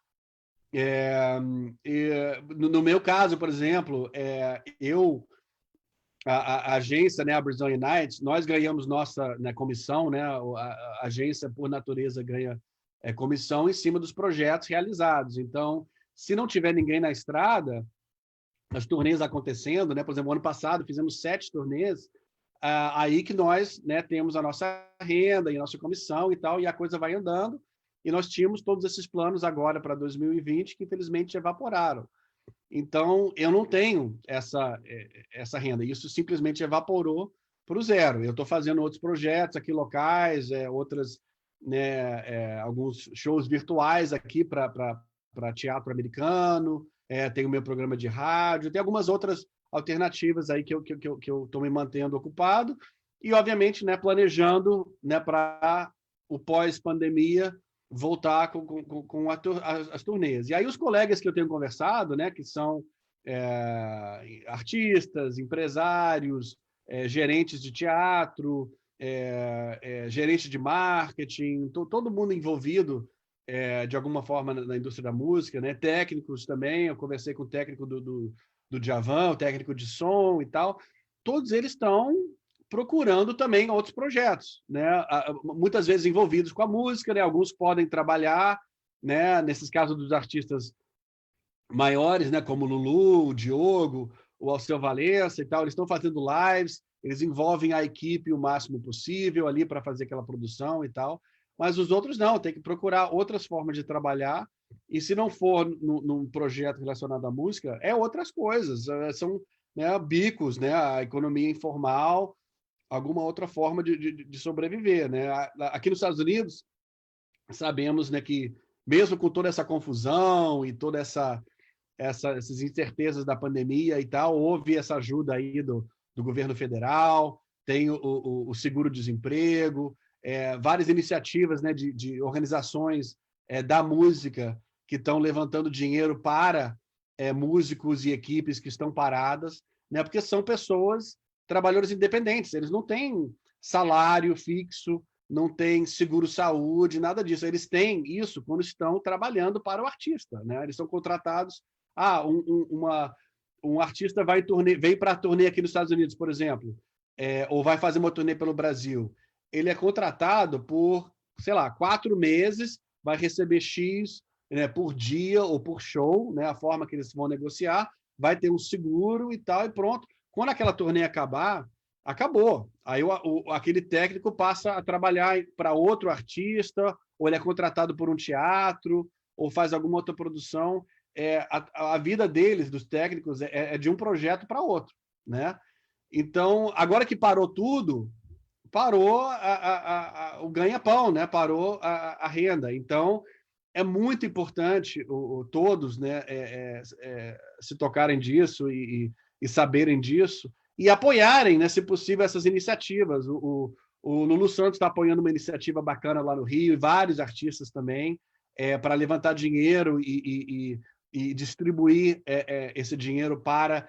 No meu caso, por exemplo, a agência, né, a Brazilian Nights, nós ganhamos nossa, né, comissão, né, a agência, por natureza, ganha comissão em cima dos projetos realizados. Então, se não tiver ninguém na estrada, as turnês acontecendo, né, por exemplo, ano passado fizemos 7 turnês, aí que nós, né, temos a nossa renda e a nossa comissão e tal, e a coisa vai andando, e nós tínhamos todos esses planos agora para 2020 que, infelizmente, evaporaram. Então, eu não tenho essa renda. Isso simplesmente evaporou para o zero. Eu estou fazendo outros projetos aqui locais, outras, né, alguns shows virtuais aqui para teatro americano, tenho meu programa de rádio, tem algumas outras alternativas aí que eu estou me mantendo ocupado e, obviamente, né, planejando, né, para o pós-pandemia voltar com as turnês. E aí os colegas que eu tenho conversado, né, que são artistas, empresários, gerentes de teatro, gerente de marketing, todo mundo envolvido de alguma forma na indústria da música, né? Técnicos também, eu conversei com o técnico do Djavan, o técnico de som e tal, todos eles estão procurando também outros projetos, né? Muitas vezes envolvidos com a música, né? Alguns podem trabalhar, né? Nesses casos dos artistas maiores, né? Como o Lulu, o Diogo, o Alceu Valença e tal, eles estão fazendo lives, eles envolvem a equipe o máximo possível ali para fazer aquela produção e tal, mas os outros não, tem que procurar outras formas de trabalhar, e se não for num projeto relacionado à música, outras coisas, são, né, bicos, né? A economia informal, alguma outra forma de sobreviver, né? Aqui nos Estados Unidos, sabemos, né, que mesmo com toda essa confusão e toda essas incertezas da pandemia e tal, houve essa ajuda aí do governo federal, tem o seguro-desemprego, várias iniciativas, né, de organizações da música que estão levantando dinheiro para músicos e equipes que estão paradas, né, porque são pessoas, trabalhadores independentes, eles não têm salário fixo, não têm seguro-saúde, nada disso. Eles têm isso quando estão trabalhando para o artista, né? Eles são contratados. Um artista vem para a turnê aqui nos Estados Unidos, por exemplo, ou vai fazer uma turnê pelo Brasil. Ele é contratado por, sei lá, 4 meses, vai receber X, né, por dia ou por show, né, a forma que eles vão negociar, vai ter um seguro e tal, e pronto. Quando aquela turnê acabar, acabou. Aí aquele técnico passa a trabalhar para outro artista, ou ele é contratado por um teatro, ou faz alguma outra produção. A vida deles, dos técnicos, é de um projeto para outro, né? Então, agora que parou tudo, parou o ganha-pão, né? Parou a renda. Então, é muito importante todos, né, se tocarem disso e saberem disso e apoiarem, né, se possível, essas iniciativas. O Lulu Santos está apoiando uma iniciativa bacana lá no Rio e vários artistas também para levantar dinheiro e distribuir esse dinheiro para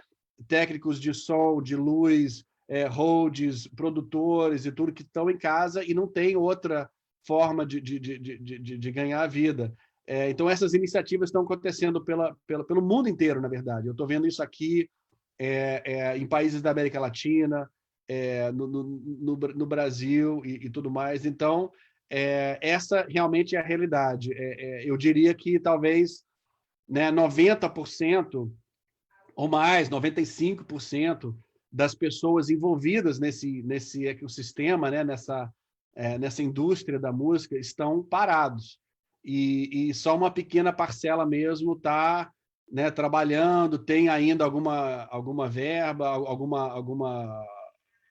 técnicos de som, de luz, holds, produtores e tudo que estão em casa e não tem outra forma de ganhar a vida. Então, essas iniciativas estão acontecendo pelo mundo inteiro, na verdade. Eu estou vendo isso aqui em países da América Latina, no Brasil e tudo mais. Então, essa realmente é a realidade. Eu diria que talvez, né, 90% ou mais, 95% das pessoas envolvidas nesse ecossistema, né, nessa indústria da música, estão parados. E só uma pequena parcela mesmo está, né, trabalhando, tem ainda alguma verba,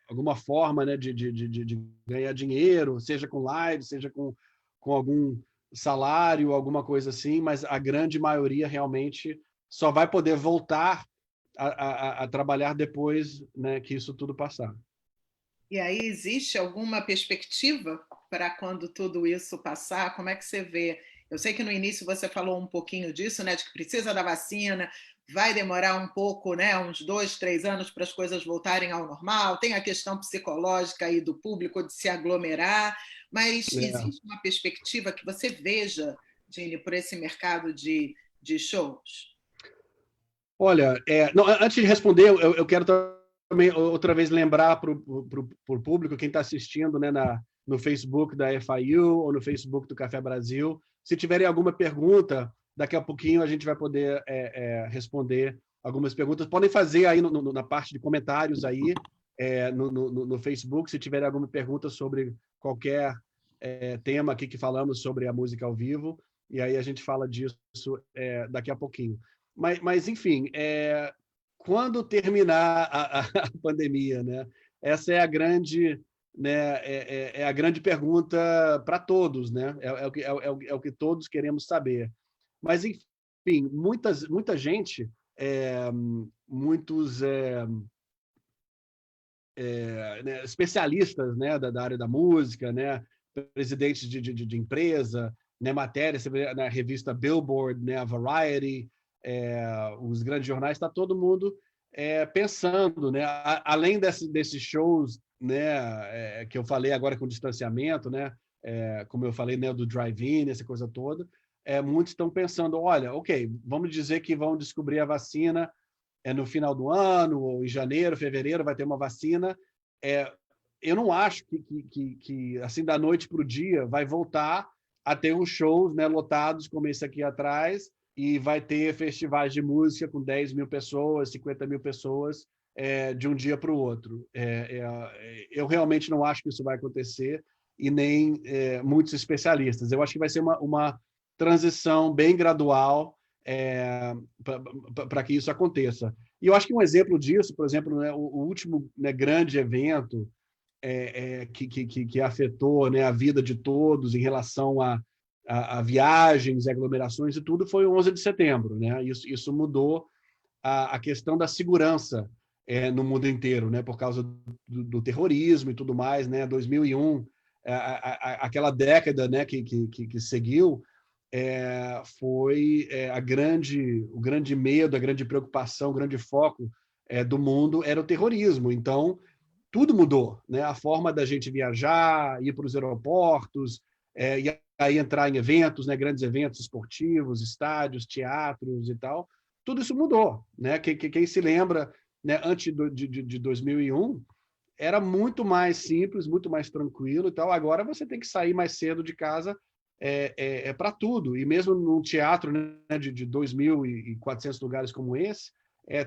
alguma forma, né, de ganhar dinheiro, seja com live, seja com algum salário, alguma coisa assim, mas a grande maioria realmente só vai poder voltar a trabalhar depois, né, que isso tudo passar. E aí existe alguma perspectiva para quando tudo isso passar? Como é que você vê? Eu sei que no início você falou um pouquinho disso, né, de que precisa da vacina, vai demorar um pouco, né, uns 2, 3 anos para as coisas voltarem ao normal. Tem a questão psicológica aí do público de se aglomerar, mas existe uma perspectiva que você veja, Gini, por esse mercado de de shows? Olha, não, antes de responder, eu quero também outra vez lembrar para o público, quem está assistindo, né, no Facebook da FIU ou no Facebook do Café Brasil, se tiverem alguma pergunta, daqui a pouquinho a gente vai poder responder algumas perguntas. Podem fazer aí na parte de comentários aí, no Facebook, se tiverem alguma pergunta sobre qualquer tema aqui que falamos sobre a música ao vivo, e aí a gente fala disso daqui a pouquinho. Mas enfim, quando terminar a pandemia, né? Essa é a grande, né? É a grande pergunta para todos, né? É o que todos queremos saber. Mas enfim, muita gente, muitos né, especialistas, né, da área da música, né? Presidentes de empresa, né? Matérias, você vê na revista Billboard, né? A Variety, os grandes jornais, está todo mundo pensando, né? Além desses shows, né? Que eu falei agora com distanciamento, né? Como eu falei, né? Do drive-in, essa coisa toda, muitos estão pensando, olha, ok, vamos dizer que vão descobrir a vacina no final do ano, ou em janeiro, fevereiro, vai ter uma vacina. Eu não acho que assim, da noite para o dia, vai voltar a ter uns shows, né, lotados, como esse aqui atrás, e vai ter festivais de música com 10 mil pessoas, 50 mil pessoas, de um dia para o outro. Eu realmente não acho que isso vai acontecer, e nem muitos especialistas. Eu acho que vai ser uma transição bem gradual, para que isso aconteça. E eu acho que um exemplo disso, por exemplo, né, o último, né, grande evento que afetou, né, a vida de todos em relação a viagens, aglomerações e tudo, foi o 11 de setembro. Né? Isso mudou a questão da segurança no mundo inteiro, né, por causa do terrorismo e tudo mais. Né? 2001, aquela década, né, que seguiu, foi o grande medo, a grande preocupação, o grande foco do mundo era o terrorismo. Então, tudo mudou, né? A forma da gente viajar, ir para os aeroportos, e aí entrar em eventos, né? Grandes eventos esportivos, estádios, teatros e tal. Tudo isso mudou, né? Quem se lembra, né? Antes de 2001, era muito mais simples, muito mais tranquilo e tal. Agora você tem que sair mais cedo de casa para tudo. E mesmo num teatro, né, de 2.400 lugares como esse,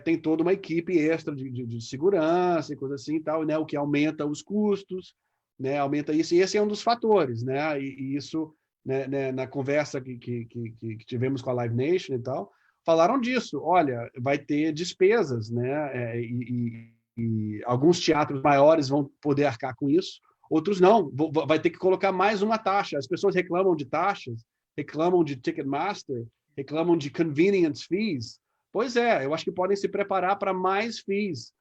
tem toda uma equipe extra de segurança e coisa assim e tal, né, o que aumenta os custos, né, aumenta isso. E esse é um dos fatores, né, e isso, né, na conversa que tivemos com a Live Nation e tal, falaram disso. Olha, vai ter despesas, né, e alguns teatros maiores vão poder arcar com isso, outros não. Vai ter que colocar mais uma taxa. As pessoas reclamam de taxas, reclamam de Ticketmaster, reclamam de convenience fees. Pois eu acho que podem se preparar para mais fees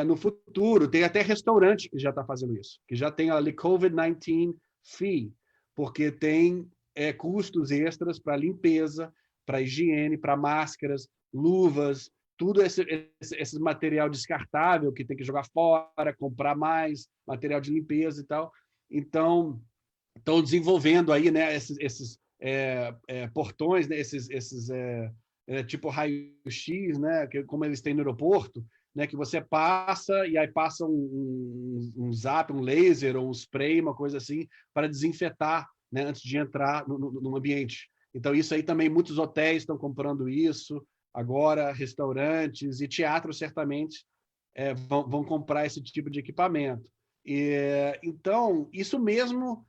no futuro. Tem até restaurante que já está fazendo isso, que já tem ali COVID-19 fee, porque tem custos extras para limpeza, para higiene, para máscaras, luvas, tudo esse material descartável que tem que jogar fora, comprar mais material de limpeza e tal. Então, estão desenvolvendo aí, né, esses portões, né, esses tipo raio-x, né, como eles têm no aeroporto, né, que você passa e aí passa um zap, um laser ou um spray, uma coisa assim, para desinfetar, né, antes de entrar no ambiente. Então, isso aí também, muitos hotéis estão comprando isso, agora restaurantes e teatros certamente vão comprar esse tipo de equipamento. Então, isso mesmo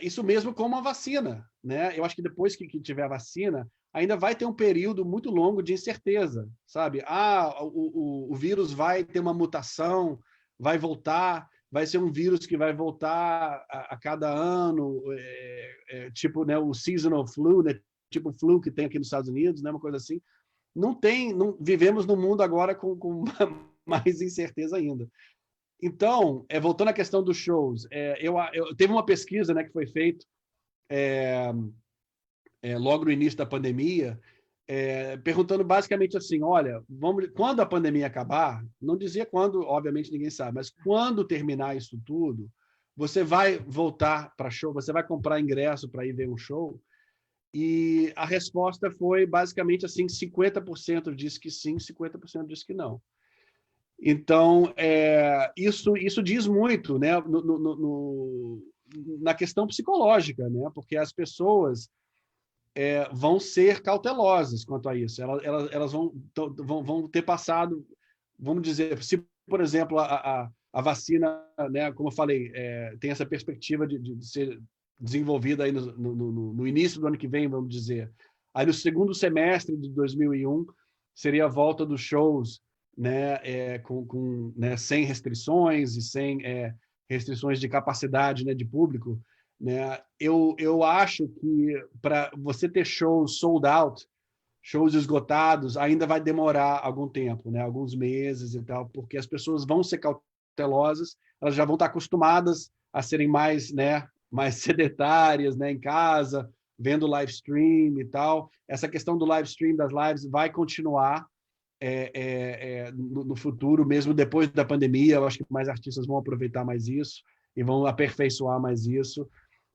isso mesmo como a vacina, né? Eu acho que depois que tiver a vacina, ainda vai ter um período muito longo de incerteza, sabe? O vírus vai ter uma mutação, vai voltar, vai ser um vírus que vai voltar a cada ano, tipo, né, o seasonal flu, né, tipo o flu que tem aqui nos Estados Unidos, né, uma coisa assim. Não vivemos num mundo agora com mais incerteza ainda. Então, voltando à questão dos shows, teve uma pesquisa, né, que foi feita logo no início da pandemia, perguntando basicamente assim, olha, quando a pandemia acabar, não dizia quando, obviamente ninguém sabe, mas quando terminar isso tudo, você vai voltar para show, você vai comprar ingresso para ir ver um show? E a resposta foi basicamente assim, 50% disse que sim, 50% disse que não. Então, isso diz muito, né, na questão psicológica, né, porque as pessoas vão ser cautelosas quanto a isso. Elas vão ter passado, vamos dizer, se, por exemplo, a vacina, né, como eu falei, tem essa perspectiva de ser desenvolvida aí no início do ano que vem, vamos dizer. Aí, no segundo semestre de 2001, seria a volta dos shows, né, né, sem restrições e sem restrições de capacidade, né, de público, né? Eu acho que para você ter shows sold out, shows esgotados, ainda vai demorar algum tempo, né? Alguns meses e tal, porque as pessoas vão ser cautelosas, elas já vão estar acostumadas a serem mais, né, mais sedentárias, né, em casa, vendo live stream e tal. Essa questão do live stream, das lives, vai continuar no futuro, mesmo depois da pandemia. Eu acho que mais artistas vão aproveitar mais isso e vão aperfeiçoar mais isso.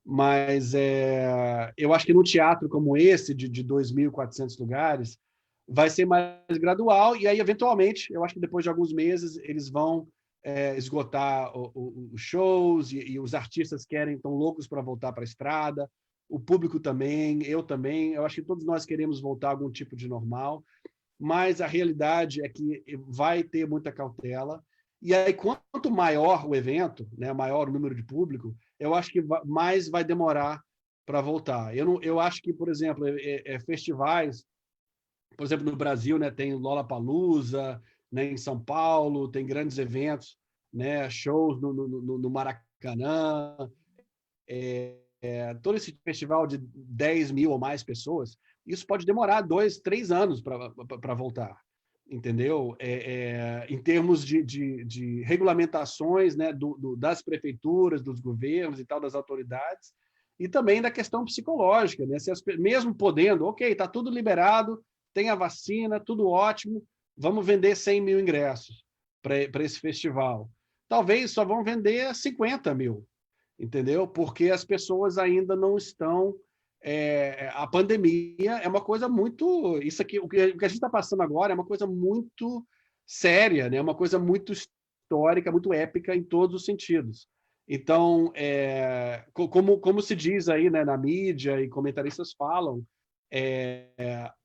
Mas eu acho que num teatro como esse, de 2.400 lugares, vai ser mais gradual, e aí, eventualmente, eu acho que depois de alguns meses, eles vão esgotar os shows, e os artistas estão loucos para voltar para a estrada, o público também, eu também. Eu acho que todos nós queremos voltar a algum tipo de normal, mas a realidade é que vai ter muita cautela. E aí, quanto maior o evento, né, maior o número de público, eu acho que mais vai demorar para voltar. Eu acho que, por exemplo, festivais, por exemplo, no Brasil, né, tem Lollapalooza, né, em São Paulo, tem grandes eventos, né, shows no Maracanã, todo esse festival de 10 mil ou mais pessoas, isso pode demorar 2, 3 anos para voltar, entendeu? Em termos de regulamentações, né, das prefeituras, dos governos e tal, das autoridades, e também da questão psicológica, né? Mesmo podendo, ok, está tudo liberado, tem a vacina, tudo ótimo, vamos vender 100 mil ingressos para esse festival. Talvez só vão vender 50 mil, entendeu? Porque as pessoas ainda não estão. A pandemia é uma coisa muito. Isso aqui, o que a gente está passando agora é uma coisa muito séria, né? Uma coisa muito histórica, muito épica em todos os sentidos. Então, como se diz aí, né, na mídia e comentaristas falam,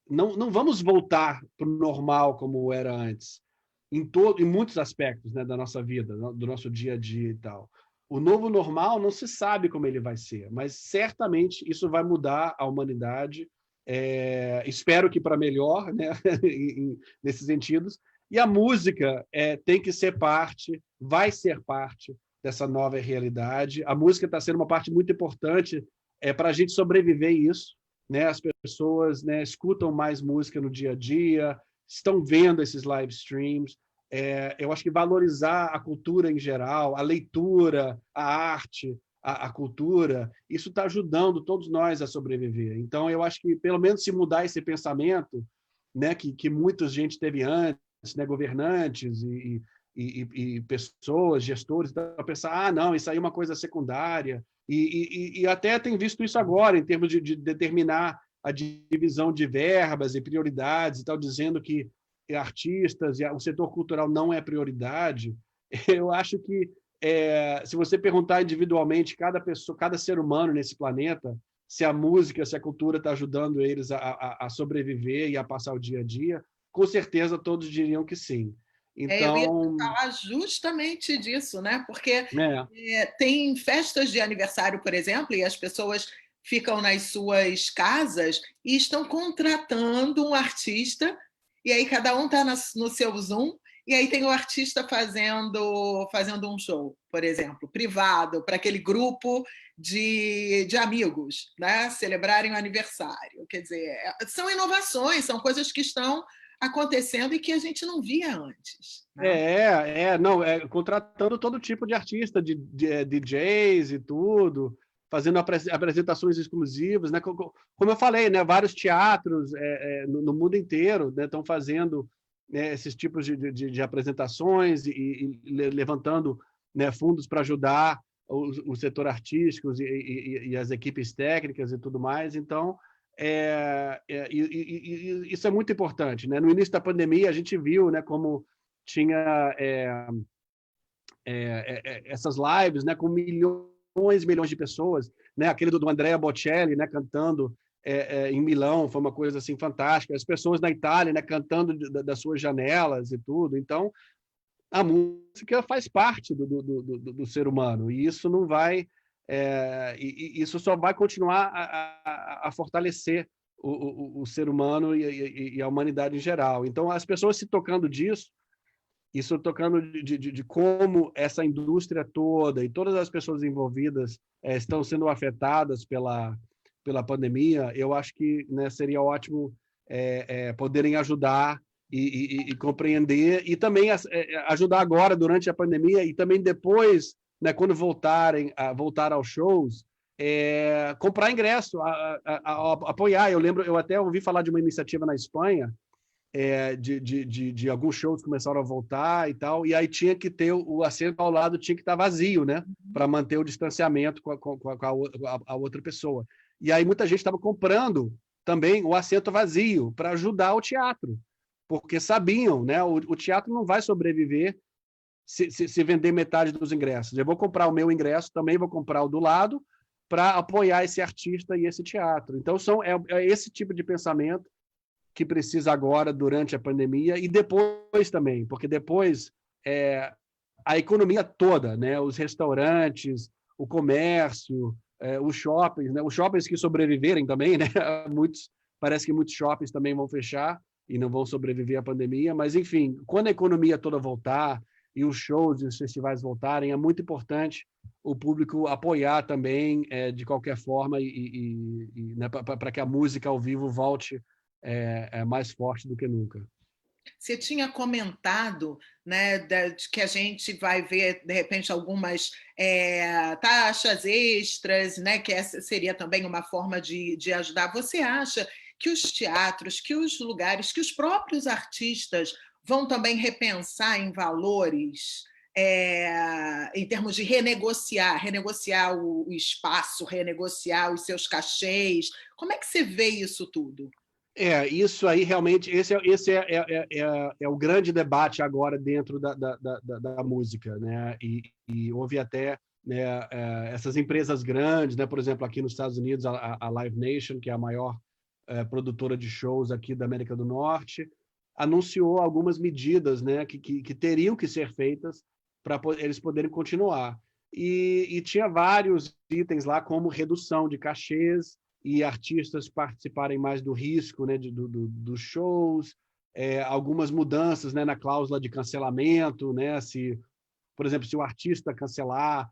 não vamos voltar para o normal como era antes, em muitos aspectos, né, da nossa vida, do nosso dia a dia e tal. O novo normal não se sabe como ele vai ser, mas certamente isso vai mudar a humanidade. Espero que para melhor, né, nesses sentidos. E a música tem que ser parte, vai ser parte dessa nova realidade. A música está sendo uma parte muito importante para a gente sobreviver isso, né? As pessoas, né, escutam mais música no dia a dia, estão vendo esses live streams. Eu acho que valorizar a cultura em geral, a leitura, a arte, a cultura, isso está ajudando todos nós a sobreviver. Então, eu acho que, pelo menos, se mudar esse pensamento, né, que muita gente teve antes, né, governantes e pessoas, gestores, para pensar, não, isso aí é uma coisa secundária, e até tem visto isso agora, em termos de determinar a divisão de verbas e prioridades, e tal, dizendo que artistas e o setor cultural não é prioridade. Eu acho que, se você perguntar individualmente, cada pessoa, cada ser humano nesse planeta, se a música, se a cultura está ajudando eles a sobreviver e a passar o dia a dia, com certeza todos diriam que sim. Eu ia Então, falar justamente disso, né? Porque né? tem festas de aniversário, por exemplo, e as pessoas ficam nas suas casas e estão contratando um artista, e aí cada um está no seu Zoom, e aí tem o artista fazendo um show, por exemplo, privado, para aquele grupo de amigos, né? Celebrarem o aniversário. Quer dizer, são inovações, são coisas que estão acontecendo e que a gente não via antes. Né? Não, contratando todo tipo de artista, de DJs e tudo, fazendo apresentações exclusivas, né? Como eu falei, né? Vários teatros no mundo inteiro, né, estão fazendo, né, esses tipos de apresentações e levantando, né, fundos para ajudar o setor artístico e as equipes técnicas e tudo mais. Então, Isso é muito importante, né? No início da pandemia, a gente viu, né, como tinha essas lives, né, com milhões de pessoas, né? Aquele do Andrea Bocelli, né, cantando em Milão, foi uma coisa assim fantástica. As pessoas na Itália, né, cantando das suas janelas e tudo. Então, a música faz parte do ser humano e isso não vai, isso só vai continuar a fortalecer o ser humano e a humanidade em geral. Então, as pessoas se tocando disso, isso tocando de como essa indústria toda e todas as pessoas envolvidas estão sendo afetadas pela pandemia, eu acho que, né, seria ótimo poderem ajudar e compreender, e também ajudar agora, durante a pandemia, e também depois, né, quando voltar aos shows, comprar ingresso, apoiar. Eu até ouvi falar de uma iniciativa na Espanha, de alguns shows começaram a voltar e tal, e aí tinha que ter o assento ao lado, tinha que estar vazio, né, para manter o distanciamento com a outra pessoa. E aí muita gente estava comprando também o assento vazio para ajudar o teatro, porque sabiam, né, o teatro não vai sobreviver se vender metade dos ingressos. Eu vou comprar o meu ingresso, também vou comprar o do lado, para apoiar esse artista e esse teatro. Então, é esse tipo de pensamento que precisa agora, durante a pandemia, e depois também, porque depois a economia toda, né, os restaurantes, o comércio, os shoppings, né, os shoppings que sobreviverem também, né, parece que muitos shoppings também vão fechar e não vão sobreviver à pandemia, mas, enfim, quando a economia toda voltar e os shows e os festivais voltarem, é muito importante o público apoiar também, de qualquer forma, né, para que a música ao vivo volte mais forte do que nunca. Você tinha comentado, né, de que a gente vai ver, de repente, algumas taxas extras, né, que essa seria também uma forma de ajudar. Você acha que os teatros, que os lugares, que os próprios artistas vão também repensar em valores, em termos de renegociar o espaço, renegociar os seus cachês? Como é que você vê isso tudo? Isso aí realmente, esse é o grande debate agora dentro da música, né? E houve até, né, essas empresas grandes, né? Por exemplo, aqui nos Estados Unidos, a Live Nation, que é a maior produtora de shows aqui da América do Norte, anunciou algumas medidas, né, que teriam que ser feitas para eles poderem continuar. E tinha vários itens lá, como redução de cachês, e artistas participarem mais do risco, né, dos shows, algumas mudanças, né, na cláusula de cancelamento, né, por exemplo, se o artista cancelar,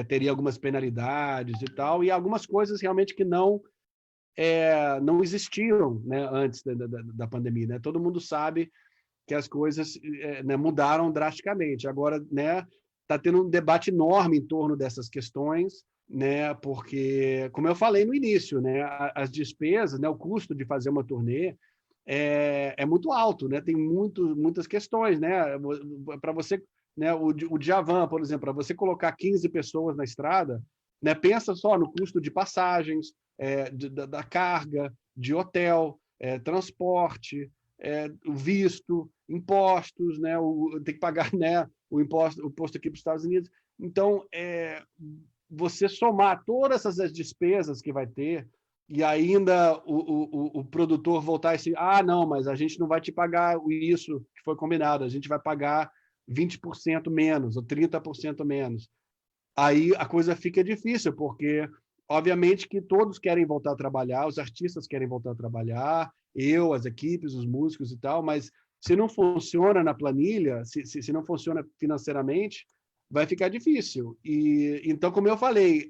teria algumas penalidades e tal, e algumas coisas realmente que não existiam, né, antes da pandemia, né? Todo mundo sabe que as coisas, né, mudaram drasticamente. Agora, né, está tendo um debate enorme em torno dessas questões, né, porque, como eu falei no início, né, as despesas, né, o custo de fazer uma turnê é muito alto, né, tem muitas questões, né, para você, né, o Djavan, por exemplo, para você colocar 15 pessoas na estrada, né, pensa só no custo de passagens, da carga, de hotel, transporte, o visto, impostos, né, tem que pagar, né, o imposto aqui para os Estados Unidos. Então, você somar todas essas despesas que vai ter e ainda o produtor voltar e dizer, não, mas a gente não vai te pagar isso que foi combinado, a gente vai pagar 20% menos ou 30% menos. Aí a coisa fica difícil, porque, obviamente, que todos querem voltar a trabalhar, os artistas querem voltar a trabalhar, as equipes, os músicos e tal, mas se não funciona na planilha, se não funciona financeiramente, vai ficar difícil. E então, como eu falei,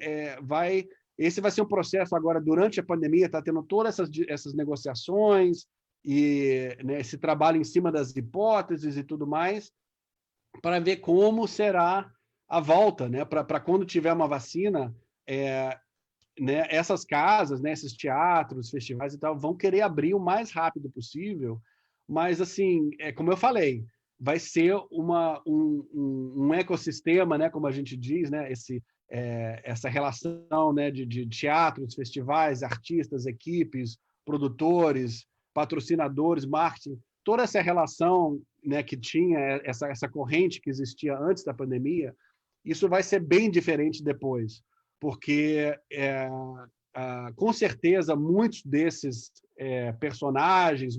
esse vai ser um processo agora, durante a pandemia, está tendo todas essas negociações e, né, esse trabalho em cima das hipóteses e tudo mais, para ver como será a volta, né? Para quando tiver uma vacina, né, essas casas, né, esses teatros, festivais e tal, vão querer abrir o mais rápido possível, mas, assim, como eu falei, vai ser um ecossistema, né, como a gente diz, né, essa relação, né, de teatros, festivais, artistas, equipes, produtores, patrocinadores, marketing, toda essa relação, né, que tinha, essa corrente que existia antes da pandemia, isso vai ser bem diferente depois, porque com certeza muitos desses personagens,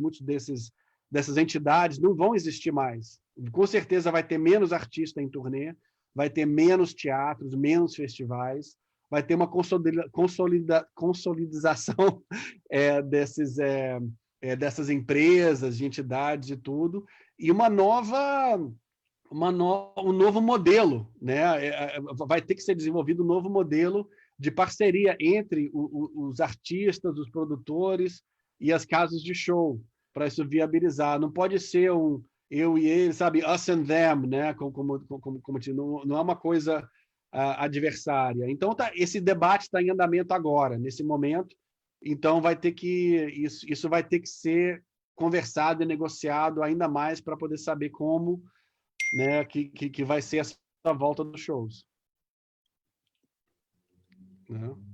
dessas entidades não vão existir mais. Com certeza vai ter menos artista em turnê, vai ter menos teatros, menos festivais, vai ter uma consolidação dessas empresas, de entidades e tudo, e um novo modelo, né? Vai ter que ser desenvolvido um novo modelo de parceria entre os artistas, os produtores e as casas de show, para isso viabilizar. Não pode ser eu e ele, sabe, us and them, né? Não é uma coisa adversária. Então, esse debate está em andamento agora, nesse momento. Então, isso vai ter que ser conversado e negociado ainda mais para poder saber como, né, que vai ser essa volta dos shows.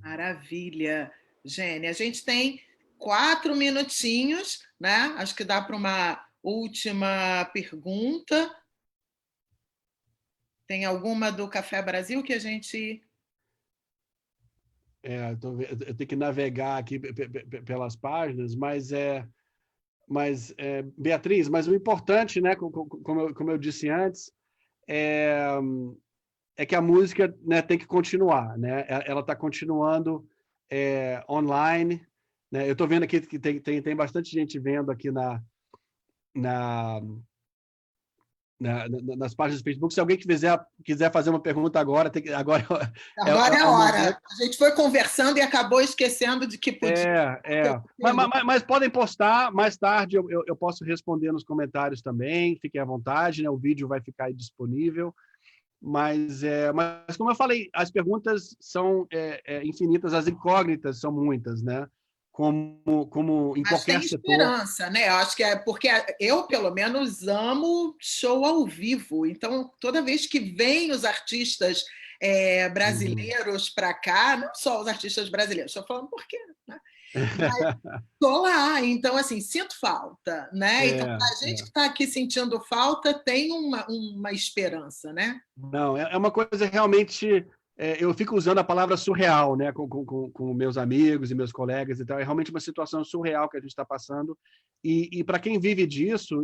Maravilha, Gênia. A gente tem 4 minutinhos, né? Acho que dá para uma última pergunta. Tem alguma do Café Brasil que a gente... Eu tenho que navegar aqui pelas páginas, mas Beatriz, mas o importante, né, como eu disse antes, é que a música, né, tem que continuar, né? Ela está continuando online, né? Eu estou vendo aqui que tem bastante gente vendo aqui nas páginas do Facebook. Se alguém quiser fazer uma pergunta agora, agora é a hora. A gente foi conversando e acabou esquecendo de que podia... Mas podem postar mais tarde, eu posso responder nos comentários também, fiquem à vontade, né? O vídeo vai ficar aí disponível. Mas como eu falei, as perguntas são infinitas, as incógnitas são muitas, né? Como em qualquer setor. Tem esperança, né? Eu acho que porque eu, pelo menos, amo show ao vivo. Então, toda vez que vêm os artistas brasileiros para cá, não só os artistas brasileiros, estou falando porque, né? Estou lá, então, assim, sinto falta, né? Então, a gente que está aqui sentindo falta tem uma esperança, né? Não, é uma coisa realmente... eu fico usando a palavra surreal, né, com meus amigos e meus colegas e tal. É realmente uma situação surreal que a gente está passando. E para quem vive disso,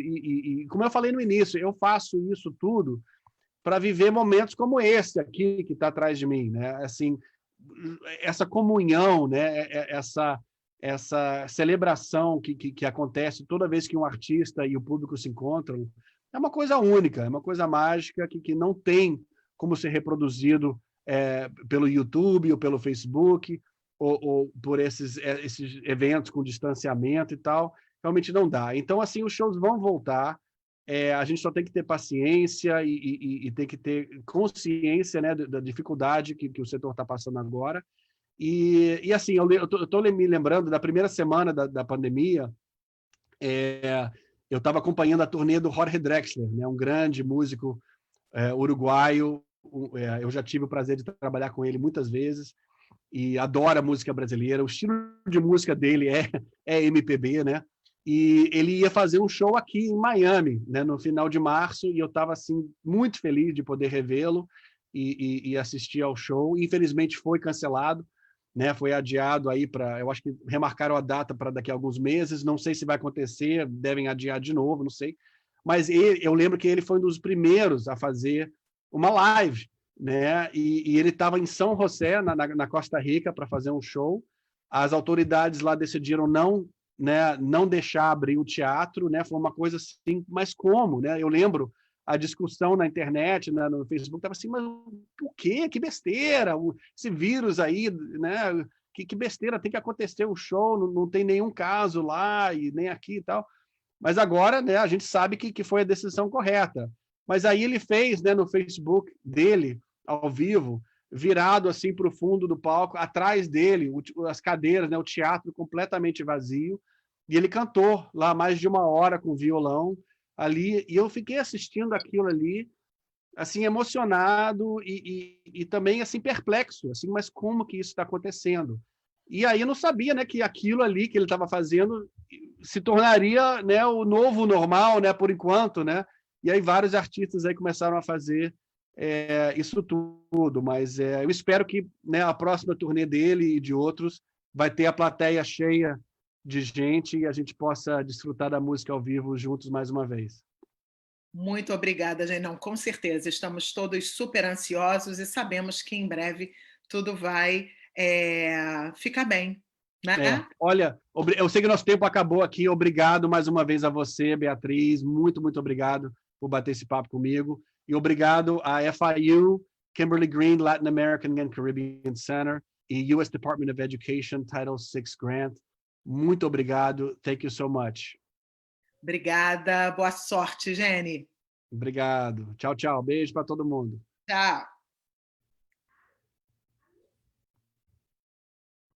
como eu falei no início, eu faço isso tudo para viver momentos como esse aqui que está atrás de mim, né? Assim, essa comunhão, né? Essa celebração que acontece toda vez que um artista e o público se encontram, é uma coisa única, é uma coisa mágica que não tem como ser reproduzido pelo YouTube ou pelo Facebook ou por esses eventos com distanciamento e tal. Realmente não dá. Então, assim, os shows vão voltar. A gente só tem que ter paciência e tem que ter consciência, né, da dificuldade que o setor está passando agora. E assim, eu estou me lembrando da primeira semana da pandemia. Eu estava acompanhando a turnê do Jorge Drexler, né, um grande músico uruguaio. Eu já tive o prazer de trabalhar com ele muitas vezes e adoro a música brasileira. O estilo de música dele é MPB, né? E ele ia fazer um show aqui em Miami, né, no final de março, e eu estava assim muito feliz de poder revê-lo e assistir ao show. Infelizmente foi cancelado, né? Foi adiado aí eu acho que remarcaram a data para daqui a alguns meses. Não sei se vai acontecer, devem adiar de novo, não sei. Mas eu lembro que ele foi um dos primeiros a fazer uma live, né? E ele estava em São José, na Costa Rica, para fazer um show. As autoridades lá decidiram não deixar abrir o teatro, né? Foi uma coisa assim, mas como, né? Eu lembro a discussão na internet, né, no Facebook, estava assim, mas por quê? Que besteira! Esse vírus aí, né? Que besteira, tem que acontecer um show, não tem nenhum caso lá e nem aqui e tal. Mas agora, né, a gente sabe que foi a decisão correta. Mas aí ele fez, né, no Facebook dele, ao vivo, virado assim para o fundo do palco, atrás dele, as cadeiras, né, o teatro completamente vazio, e ele cantou lá mais de 1 hora com violão ali, e eu fiquei assistindo aquilo ali, assim, emocionado e também assim perplexo, assim, mas como que isso está acontecendo? E aí eu não sabia, né, que aquilo ali que ele estava fazendo se tornaria, né, o novo normal, né, por enquanto, né? E aí vários artistas aí começaram a fazer isso tudo, mas eu espero que, né, a próxima turnê dele e de outros vai ter a plateia cheia de gente e a gente possa desfrutar da música ao vivo juntos mais uma vez. Muito obrigada, gente. Não, com certeza, estamos todos super ansiosos e sabemos que em breve tudo vai ficar bem, né? Olha, eu sei que nosso tempo acabou aqui. Obrigado mais uma vez a você, Beatriz. Muito, muito obrigado por bater esse papo comigo. E obrigado a FIU, Kimberly Green, Latin American and Caribbean Center e US Department of Education Title VI Grant. Muito obrigado. Thank you so much. Obrigada. Boa sorte, Jenny. Obrigado. Tchau, tchau. Beijo para todo mundo. Tchau.